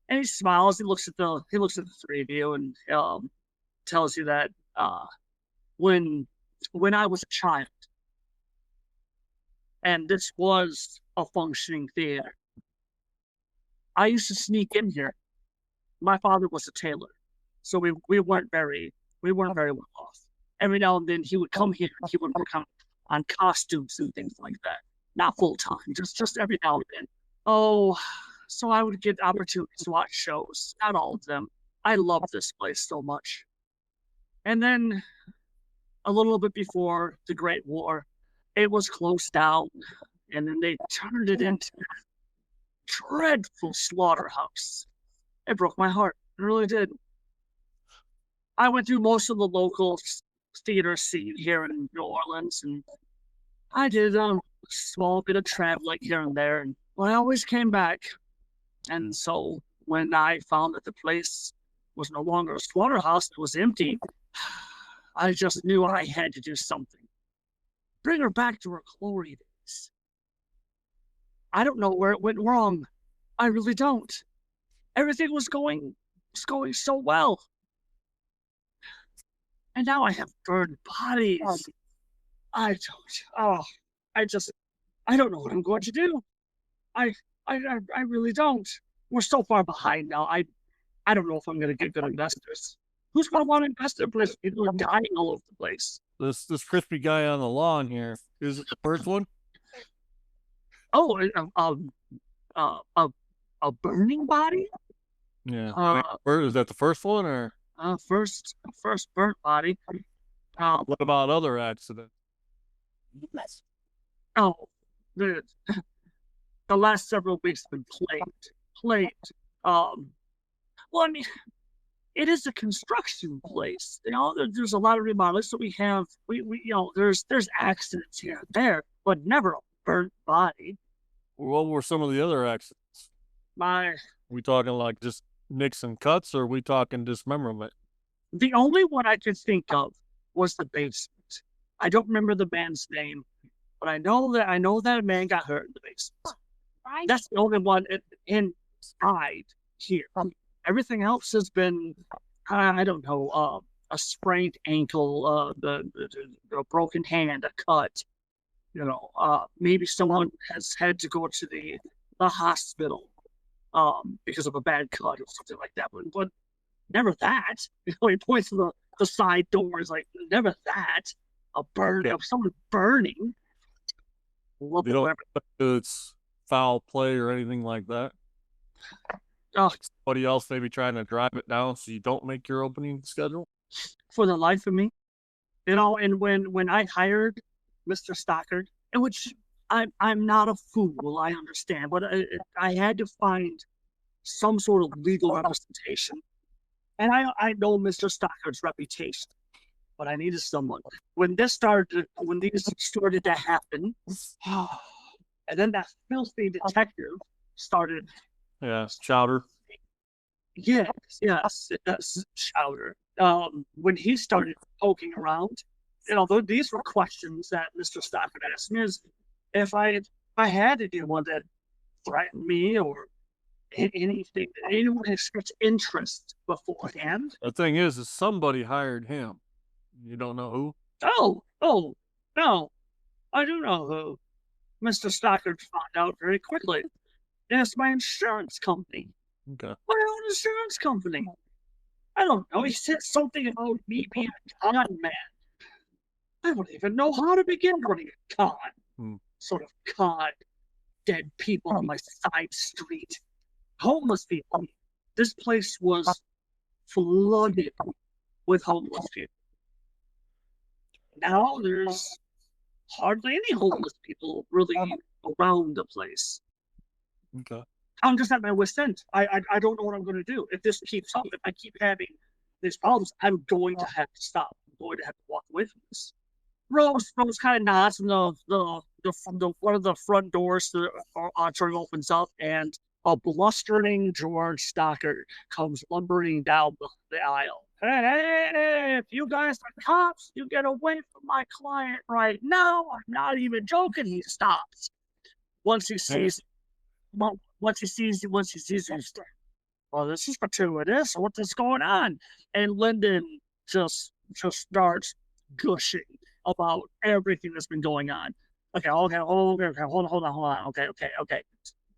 and he smiles. He looks at the three of you, and tells you that when I was a child, and this was a functioning theater, I used to sneak in here. My father was a tailor, so we weren't very well off. Every now and then he would come here and he would work on costumes and things like that. Not full time, just every now and then. Oh, so I would get opportunities to watch shows. Not all of them. I love this place so much. And then a little bit before the Great War, it was closed down, and then they turned it into a dreadful slaughterhouse. It broke my heart. It really did. I went through most of the local theater scene here in New Orleans, and I did a small bit of traveling here and there, and I always came back. And so when I found that the place was no longer a slaughterhouse, it was empty, I just knew I had to do something. Bring her back to her glory days. I don't know where it went wrong. I really don't. Everything was going so well. And now I have burned bodies. I don't know what I'm going to do. I really don't. We're so far behind now. I don't know if I'm going to get good investors. Who's going to want to invest in a place? People are dying all over the place. This crispy guy on the lawn here, is it the first one? Oh, a burning body? Yeah. Is that the first one, or first burnt body. what about other accidents? Oh, the last several weeks have been plagued. Well, I mean, it is a construction place. There's a lot of remodeling, so we there's accidents here and there, but never a burnt body. What were some of the other accidents? Are we talking like just nicks and cuts, or are we talking dismemberment? The only one I could think of was the basement. I don't remember the man's name, but I know that a man got hurt in the basement. Right. That's the only one inside here. Everything else has been, I don't know, a sprained ankle, the broken hand, a cut. Maybe someone has had to go to the hospital because of a bad cut or something like that. But never that. He points to the side doors, like never that. A burn of someone burning. You don't expect it's foul play or anything like that? Somebody else maybe trying to drive it down so you don't make your opening schedule? For the life of me, and when I hired Mr. Stockard, in which I'm not a fool, I understand, but I had to find some sort of legal representation. And I know Mr. Stockard's reputation, but I needed someone. When these started to happen, and then that filthy detective started. Yeah, Chowder. Yes, Chowder. When he started poking around, these were questions that Mr. Stockard asked me: is if I had anyone that threatened me or anything, anyone expressed interest beforehand. The thing is somebody hired him. You don't know who? Oh, no, I do know who. Mr. Stockard found out very quickly. And it's my insurance company. Okay. My own insurance company. I don't know. He said something about me being a con man. I don't even know how to begin running a con. Sort of con dead people on my side street. Homeless people. This place was flooded with homeless people. Now there's hardly any homeless people really around the place. Okay. I'm just at my wit's end. I don't know what I'm going to do. If this keeps up, if I keep having these problems, I'm going to have to stop. I'm going to have to walk away from this. Rose kind of nods, and one of the front doors to the auditorium opens up, and a blustering George Stockard comes lumbering down the aisle. Hey, if you guys are cops, you get away from my client right now. I'm not even joking. He stops. Once he sees him, well, this is gratuitous. What is going on? And Lyndon just starts gushing about everything that's been going on. Okay, hold on. Okay.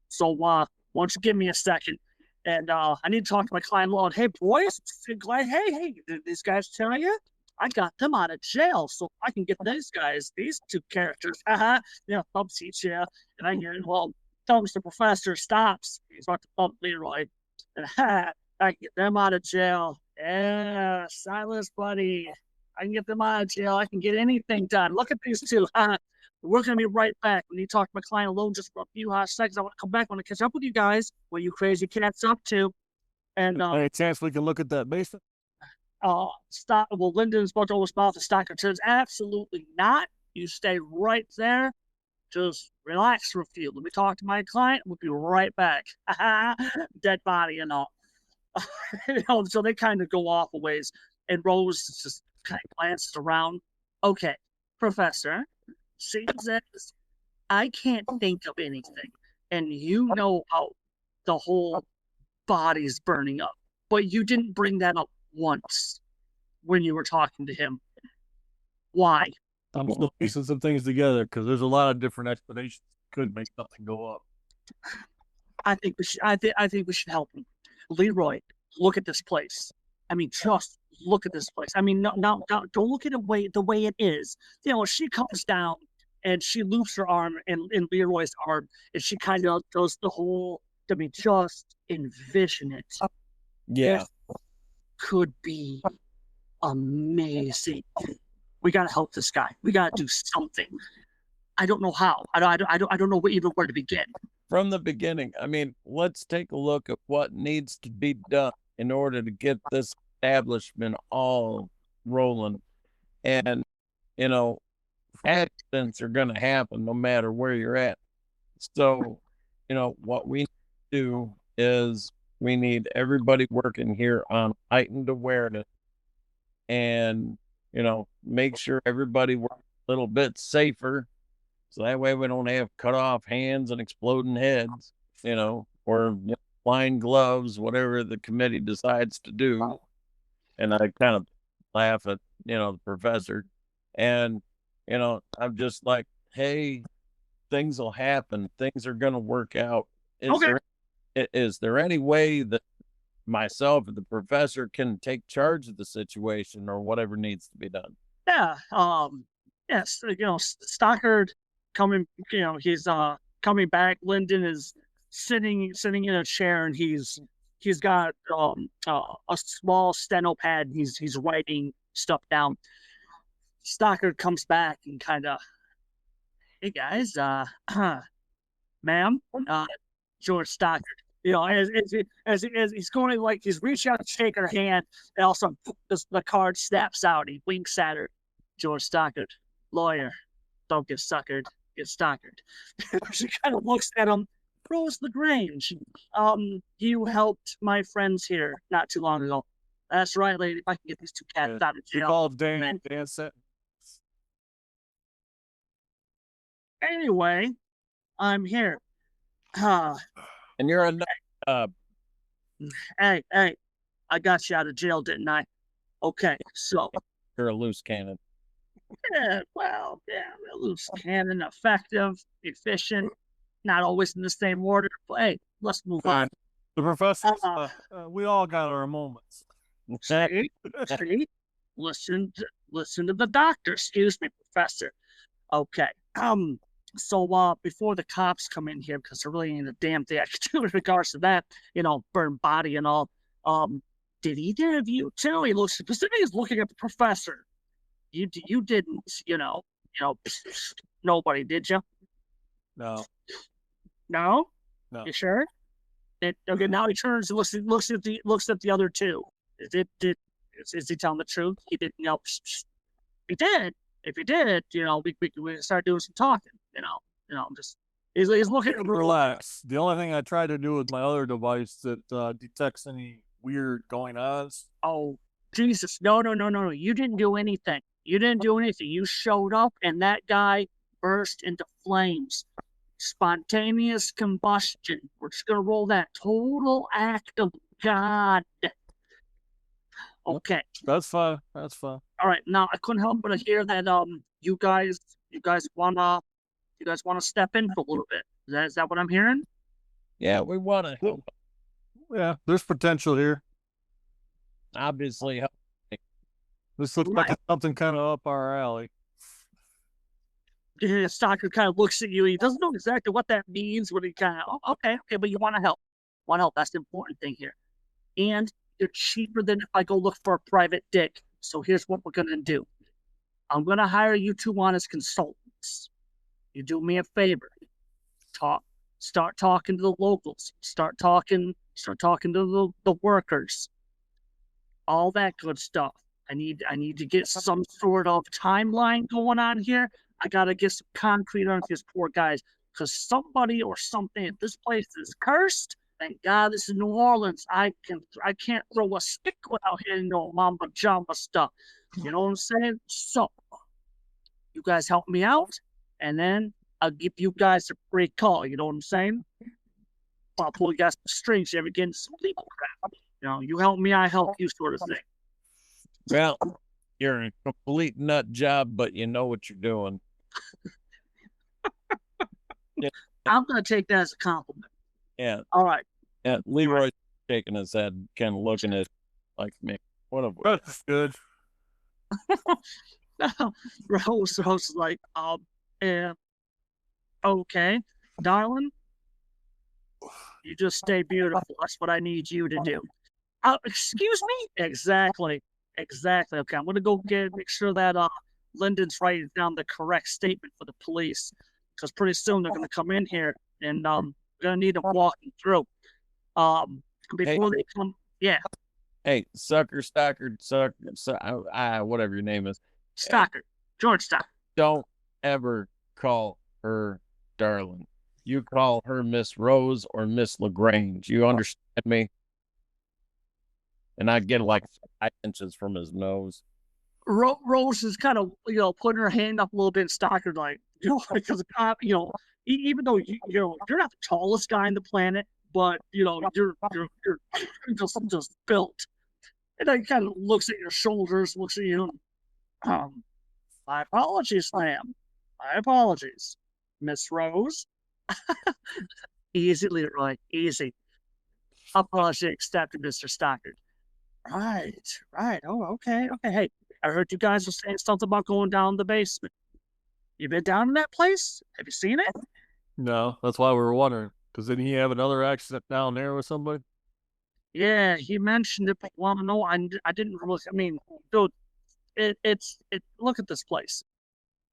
So, why don't you give me a second? And I need to talk to my client, Lord. Hey, boys, hey, did these guys tell you? I got them out of jail, so I can get these two characters, thumps each and I hear, well, thumps the professor stops. He's about to thump Leroy, and I can get them out of jail. Yeah, Silas, buddy, I can get them out of jail. I can get anything done. Look at these two. We're gonna be right back. When you talk to my client alone just for a few hot seconds, I want to come back. I want to catch up with you guys. What you crazy cats up to? And Any chance we can look at that basement? Lyndon's about to open mouth, and Stocker turns, absolutely not. You stay right there. Just relax for a few. Let me talk to my client. We'll be right back. Dead body and all. So they kind of go off a ways, and Rose just kind of glances around. Okay, Professor, seems that I can't think of anything, and you know how the whole body's burning up, but you didn't bring that up once when you were talking to him. Why? I'm still piecing some things together because there's a lot of different explanations. Could make something go up. I think we should. I think we should help him. Leroy, look at this place. I mean, just look at this place. I mean, no, don't look at it the way it is. She comes down and she loops her arm in Leroy's arm, and she kind of does the whole. I mean, just envision it. Yeah. It could be amazing. We gotta help this guy. We gotta do something. I don't know how. I don't know even where to begin. From the beginning, I mean, let's take a look at what needs to be done in order to get this establishment all rolling. And, accidents are going to happen no matter where you're at. So, what we do is we need everybody working here on heightened awareness and, make sure everybody works a little bit safer. So that way we don't have cut off hands and exploding heads, or flying gloves, whatever the committee decides to do. And I kind of laugh at, the professor. And, I'm just like, hey, things will happen. Things are going to work out. Is there any way that myself or the professor can take charge of the situation or whatever needs to be done? Yeah. Yes. Stockard coming. He's coming back. Lyndon is sitting in a chair, and he's got a small steno pad. He's writing stuff down. Stockard comes back and kind of, hey guys, ma'am, George Stockard. As he's going to he's reaching out to shake her hand, and also the card snaps out. He winks at her. George Stockard, lawyer, don't get suckered, get Stockard. She kind of looks at him. Rose LaGrange, you helped my friends here not too long ago. That's right, lady. If I can get these two cats out of jail. You called Dan set. Anyway, I'm here. And you're a Hey, I got you out of jail, didn't I? Okay, so you're a loose cannon. yeah, a loose cannon, effective, efficient, not always in the same order. But hey, let's move on. The professor, we all got our moments. See? Listen to the doctor. Excuse me, Professor. Okay. So before the cops come in here, because there really ain't a damn thing I can do in regards to that, burn body and all. Did either of you two? He looks specifically. He's looking at the professor. You didn't, nobody, did you? No. No. No. You sure? Okay. Now he turns and looks at the other two. Is he telling the truth? He didn't. He did. If he did, we start doing some talking. Just he's looking. Relax. The only thing I try to do with my other device that detects any weird going ons. Oh, Jesus! No! You didn't do anything. You showed up, and that guy burst into flames. Spontaneous combustion. We're just gonna roll that. Total act of God. Okay. That's fine. All right. Now I couldn't help but hear that you guys wanna step in for a little bit. Is that what I'm hearing? Yeah, we want to help. Yeah, there's potential here. Obviously help. This looks like something kind of up our alley. Yeah, Stockard kind of looks at you. He doesn't know exactly what that means. When he kind of, okay, but you want to help. Want to help. That's the important thing here. And you're cheaper than if I go look for a private dick. So here's what we're gonna do. I'm gonna hire you two on as consultants. You do me a favor. Start talking to the locals. Start talking to the workers. All that good stuff. I need to get some sort of timeline going on here. I gotta get some concrete on these poor guys, because somebody or something at this place is cursed. Thank God this is New Orleans. I can't throw a stick without hitting no mamba jamba stuff. You know what I'm saying? So you guys help me out, and then I'll give you guys a free call. You know what I'm saying? I'll pull you guys some strings. You ever get into some legal crap? You know, you help me, I help you, sort of thing. Well, you're a complete nut job, but you know what you're doing. I'm gonna take that as a compliment. Yeah. All right. Yeah. Leroy's shaking his head, kind of looking at like me. What a That's good. Rose is like, yeah, okay, darling, you just stay beautiful. That's what I need you to do. Excuse me? Exactly. Okay, I'm gonna go make sure that Lyndon's writing down the correct statement for the police, because pretty soon they're gonna come in here and we're gonna need them walking through. Before they come, yeah. Hey, Stockard, whatever your name is. Stockard, George Stockard. Don't ever call her darling. You call her Miss Rose or Miss LaGrange. You understand me? And I get like 5 inches from his nose. Rose is kind of, putting her hand up a little bit, and Stockard, like, because, even though you're not the tallest guy on the planet, but you're just built. And then he kind of looks at your shoulders, looks at you. My apologies, ma'am. My apologies, Miss Rose. Easy, Leroy. Easy. Apology accepted, Mr. Stockard. Right. Oh, okay. Hey, I heard you guys were saying something about going down the basement. You been down in that place? Have you seen it? No, that's why we were wondering. Because didn't he have another accident down there with somebody? Yeah, he mentioned it, but no, I didn't really. I mean, dude, it's look at this place.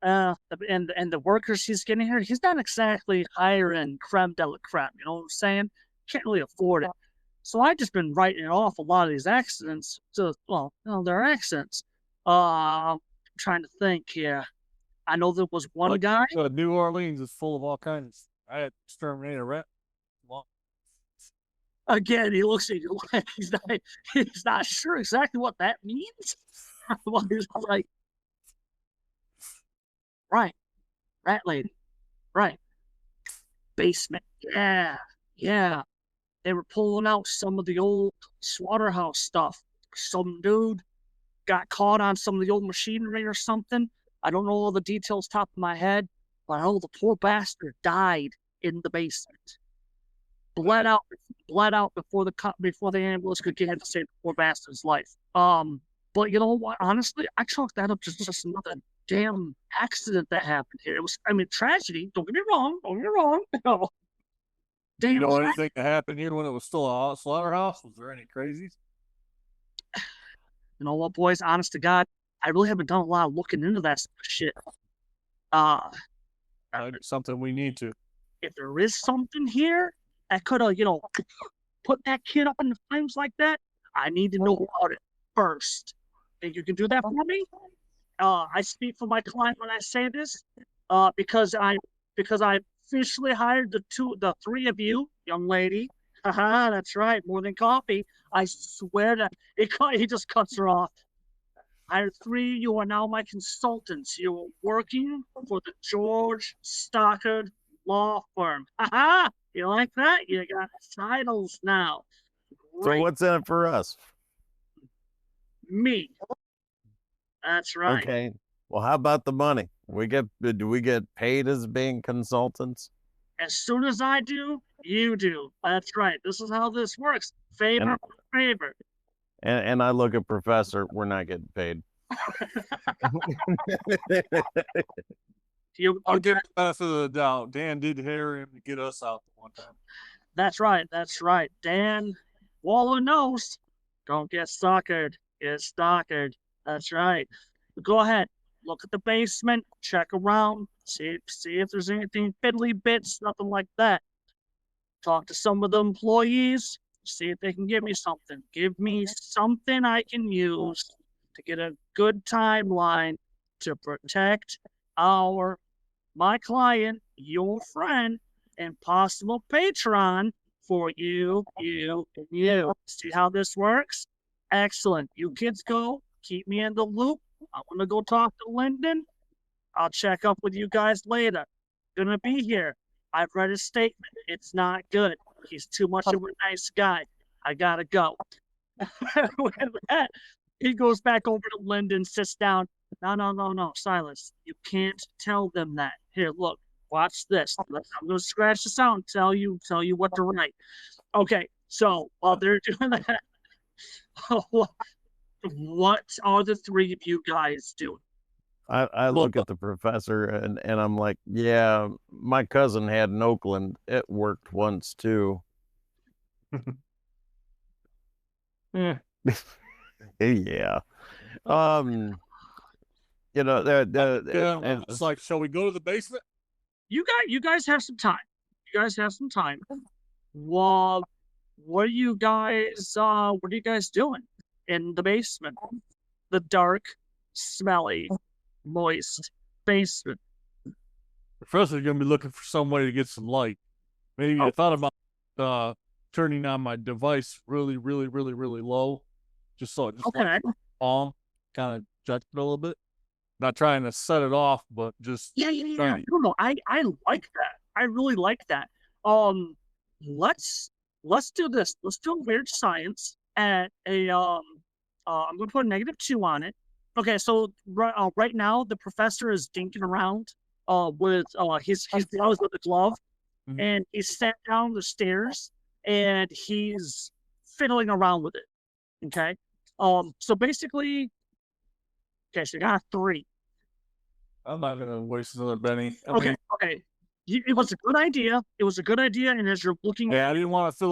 And the workers he's getting here, he's not exactly hiring creme de la creme. You know what I'm saying? Can't really afford it. So I just been writing off a lot of these accidents to, they're accidents. I'm trying to think here. I know there was one guy. New Orleans is full of all kinds. I had exterminated a rat. Again, he looks at you like he's not sure exactly what that means. Well, he's like, right, rat lady, right, basement, yeah. They were pulling out some of the old slaughterhouse stuff. Some dude got caught on some of the old machinery or something. I don't know all the details top of my head, but I know the poor bastard died in the basement. Bled out before the ambulance could get him to save the poor bastard's life. But you know what? Honestly, I chalk that up to just another damn accident that happened here. It was, tragedy. Don't get me wrong. No. Damn. You know anything that happened here when it was still a slaughterhouse? Was there any crazies? You know what, boys? Honest to God, I really haven't done a lot of looking into that shit. Something we need to. If there is something here that could have, put that kid up in the flames like that, I need to know about it first. Think you can do that for me? I speak for my client when I say this, because I officially hired the three of you, young lady. Haha, that's right, more than coffee. I swear that he just cuts her off. Hired three, you are now my consultants. You are working for the George Stockard Law Firm. Haha, you like that? You got titles now. Great. So what's in it for us? Me. That's right. Okay. Well, how about the money? Do we get paid as being consultants? As soon as I do, you do. That's right. This is how this works. Favor for favor. And I look at Professor. We're not getting paid. I'll give the benefit of the doubt. Dan did hear him to get us out the one time. That's right. That's right. Dan Waller knows. Don't get stalkered. Get stalkered. That's right. Go ahead. Look at the basement. Check around. See if there's anything fiddly bits, nothing like that. Talk to some of the employees. See if they can give me something. Give me something I can use to get a good timeline to protect my client, your friend, and possible patron for you, and you. See how this works? Excellent. You kids go. Keep me in the loop. I'm going to go talk to Lyndon. I'll check up with you guys later. Gonna be here. I've read his statement. It's not good. He's too much of a nice guy. I gotta go. With that, he goes back over to Lyndon, sits down. No, Silas. You can't tell them that. Here, look, watch this. I'm gonna scratch this out and tell you what to write. Okay, so while they're doing that, what are the three of you guys doing? I look at the professor and I'm like, yeah, my cousin had in Oakland. It worked once too. Yeah. Yeah. You know, and It's like, shall we go to the basement? You guys have some time. You guys have some time. What are you guys doing in the basement? The dark, smelly, moist basement. Professor's gonna be looking for some way to get some light. Maybe I thought about turning on my device really low, just so it just Okay. on, kind of judge it a little bit. Not trying to set it off, but just Yeah. No, I like that. I really like that. Let's do this. Let's do a weird science at a I'm gonna put a -2 on it. Okay, so right now the professor is dinking around with his gloves with the glove, and he sat down the stairs and he's fiddling around with it. Okay, so basically, okay, so you got 3. I'm not gonna waste another Benny. Okay. It was a good idea. And as you're looking, Yeah, I didn't want to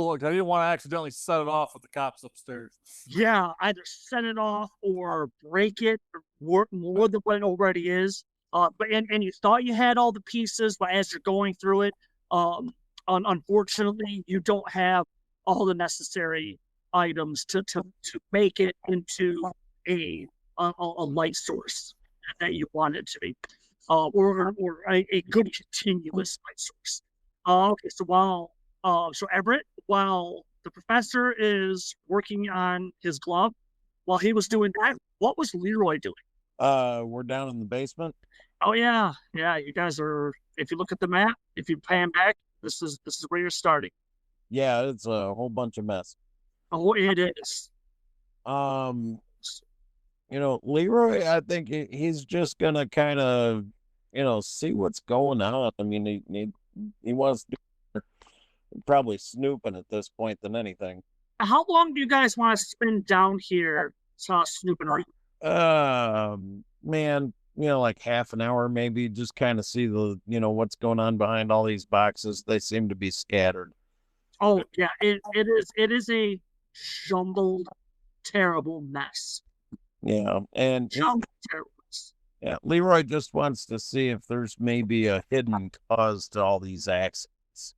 accidentally set it off with the cops upstairs. yeah, either set it off or break it or work more than what it already is. But you thought you had all the pieces, but as you're going through it, unfortunately, you don't have all the necessary items to make it into a light source that you want it to be, or a good continuous light source. Okay, so Everett, while the professor is working on his glove, while he was doing that, what was Leroy doing? we're down in the basement. Oh yeah, you guys are. If you look at the map, if you pan back, this is where you're starting. Yeah, it's a whole bunch of mess. Oh, it is. You know, Leroy, I think he's just gonna kind of, see what's going on. I mean, he wants to probably snooping at this point than anything. How long do you guys want to spend down here snooping around? Man, like half an hour maybe, just kind of see the, what's going on behind all these boxes. They seem to be scattered. Oh yeah, it is a jumbled, terrible mess. Yeah, and yeah, Leroy just wants to see if there's maybe a hidden cause to all these accidents.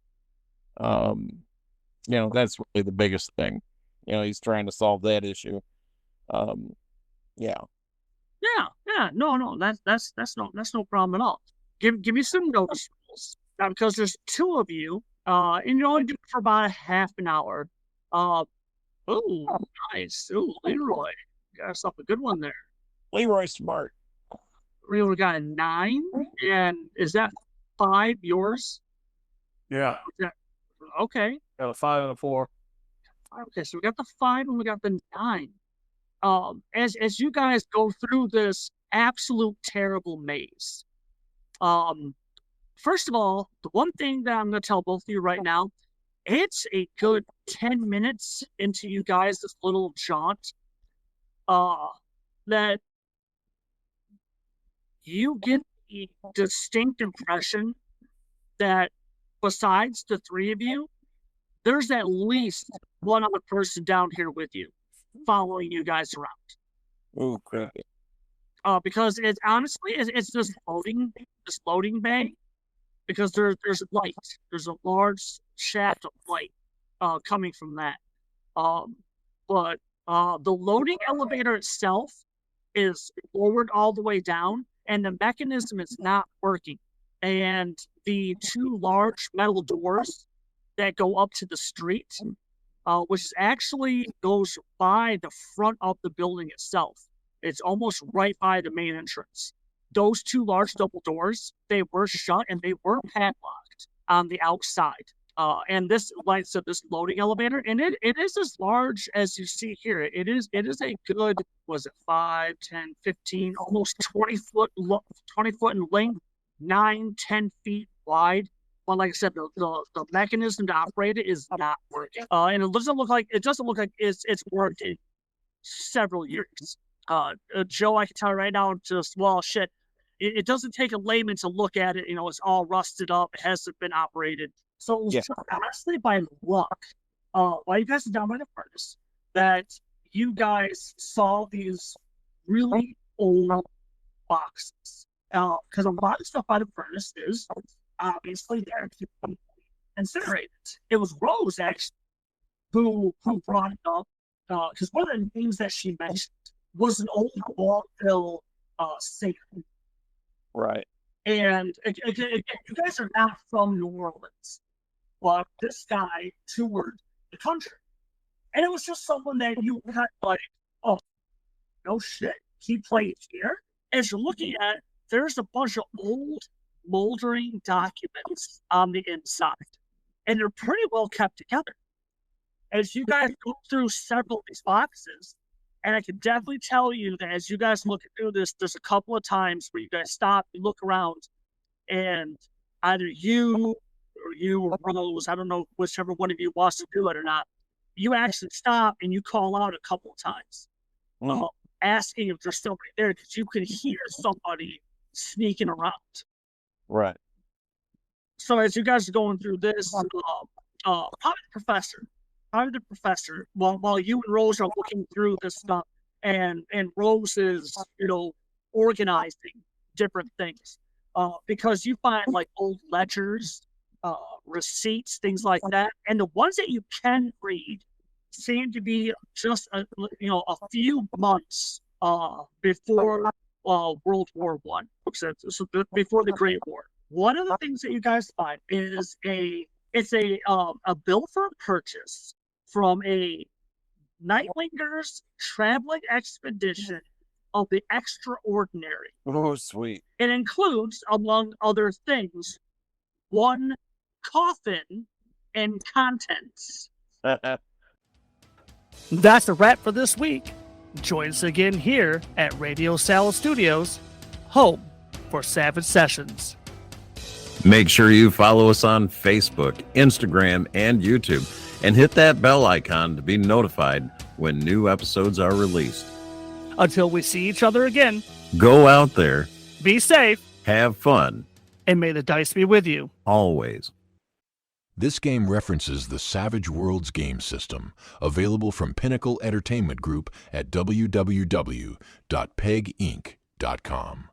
That's really the biggest thing. He's trying to solve that issue. Yeah. No, that's no problem at all. Give me some notice rules because there's 2 of you, and you're only doing it for about a half an hour. Oh, nice. Oh, Leroy. Got yourself a good one there. Leroy's smart. We got a 9, and is that 5 yours? Yeah. Okay. Got a 5 and a 4. Okay, so we got the 5 and we got the 9. As you guys go through this absolute terrible maze, first of all, the one thing that I'm going to tell both of you right now, it's a good 10 minutes into you guys' this little jaunt, that you get the distinct impression that besides the three of you, there's at least one other person down here with you, following you guys around. Oh crap! Because it's honestly it's this loading bay, because there's light. There's a large shaft of light coming from that. But the loading elevator itself is lowered all the way down, and the mechanism is not working. And the two large metal doors that go up to the street, which actually goes by the front of the building itself. It's almost right by the main entrance. Those two large double doors, they were shut and they were padlocked on the outside. And this, like I said, this loading elevator, and it is as large as you see here. It is a good, was it 5, 10, 15, almost 20 foot in length, 9, 10 feet wide. But like I said, the mechanism to operate it is not working. And it doesn't look like it's worked in several years. Joe, I can tell you right now, just, well, shit, it doesn't take a layman to look at it. It's all rusted up. It hasn't been operated. So it was just honestly by luck, while you guys are down by the furnace, that you guys saw these really old boxes. Because a lot of stuff by the furnace is obviously there to be incinerated. It was Rose, actually, who brought it up, because one of the things that she mentioned was an old vaudeville singer. Right. And again, you guys are not from New Orleans, but this guy toured the country. And it was just someone that you kind of like, oh, no shit, he played here. As you're looking at it, there's a bunch of old, moldering documents on the inside. And they're pretty well kept together. As you guys go through several of these boxes, and I can definitely tell you that as you guys look through this, there's a couple of times where you guys stop, you look around, and either you or Rose, I don't know whichever one of you wants to do it or not, you actually stop and you call out a couple of times, asking if they're still right there, because you can hear somebody sneaking around. Right. So as you guys are going through this, probably the professor, while you and Rose are looking through this stuff, and Rose is, organizing different things, because you find like old ledgers, receipts, things like that, and the ones that you can read seem to be just a few months before World War I, so before the Great War. One of the things that you guys find is a bill for purchase from a Nightlinger's traveling expedition of the extraordinary. Oh, sweet. It includes, among other things, one coffin and contents. That's a wrap for this week. Join us again here at Radio Salad Studios, home for Savage Sessions. Make sure you follow us on Facebook, Instagram, and YouTube, and hit that bell icon to be notified when new episodes are released. Until we see each other again, Go out there, be safe, have fun, and may the dice be with you. always. This game references the Savage Worlds game system, available from Pinnacle Entertainment Group at www.peginc.com.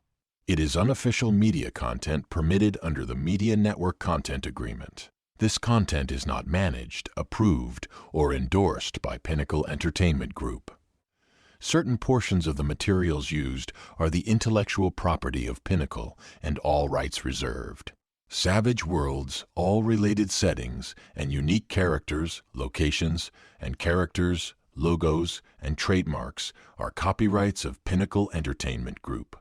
It is unofficial media content permitted under the Media Network Content Agreement. This content is not managed, approved, or endorsed by Pinnacle Entertainment Group. Certain portions of the materials used are the intellectual property of Pinnacle and all rights reserved. Savage Worlds, all related settings, and unique characters, locations, and characters, logos, and trademarks are copyrights of Pinnacle Entertainment Group.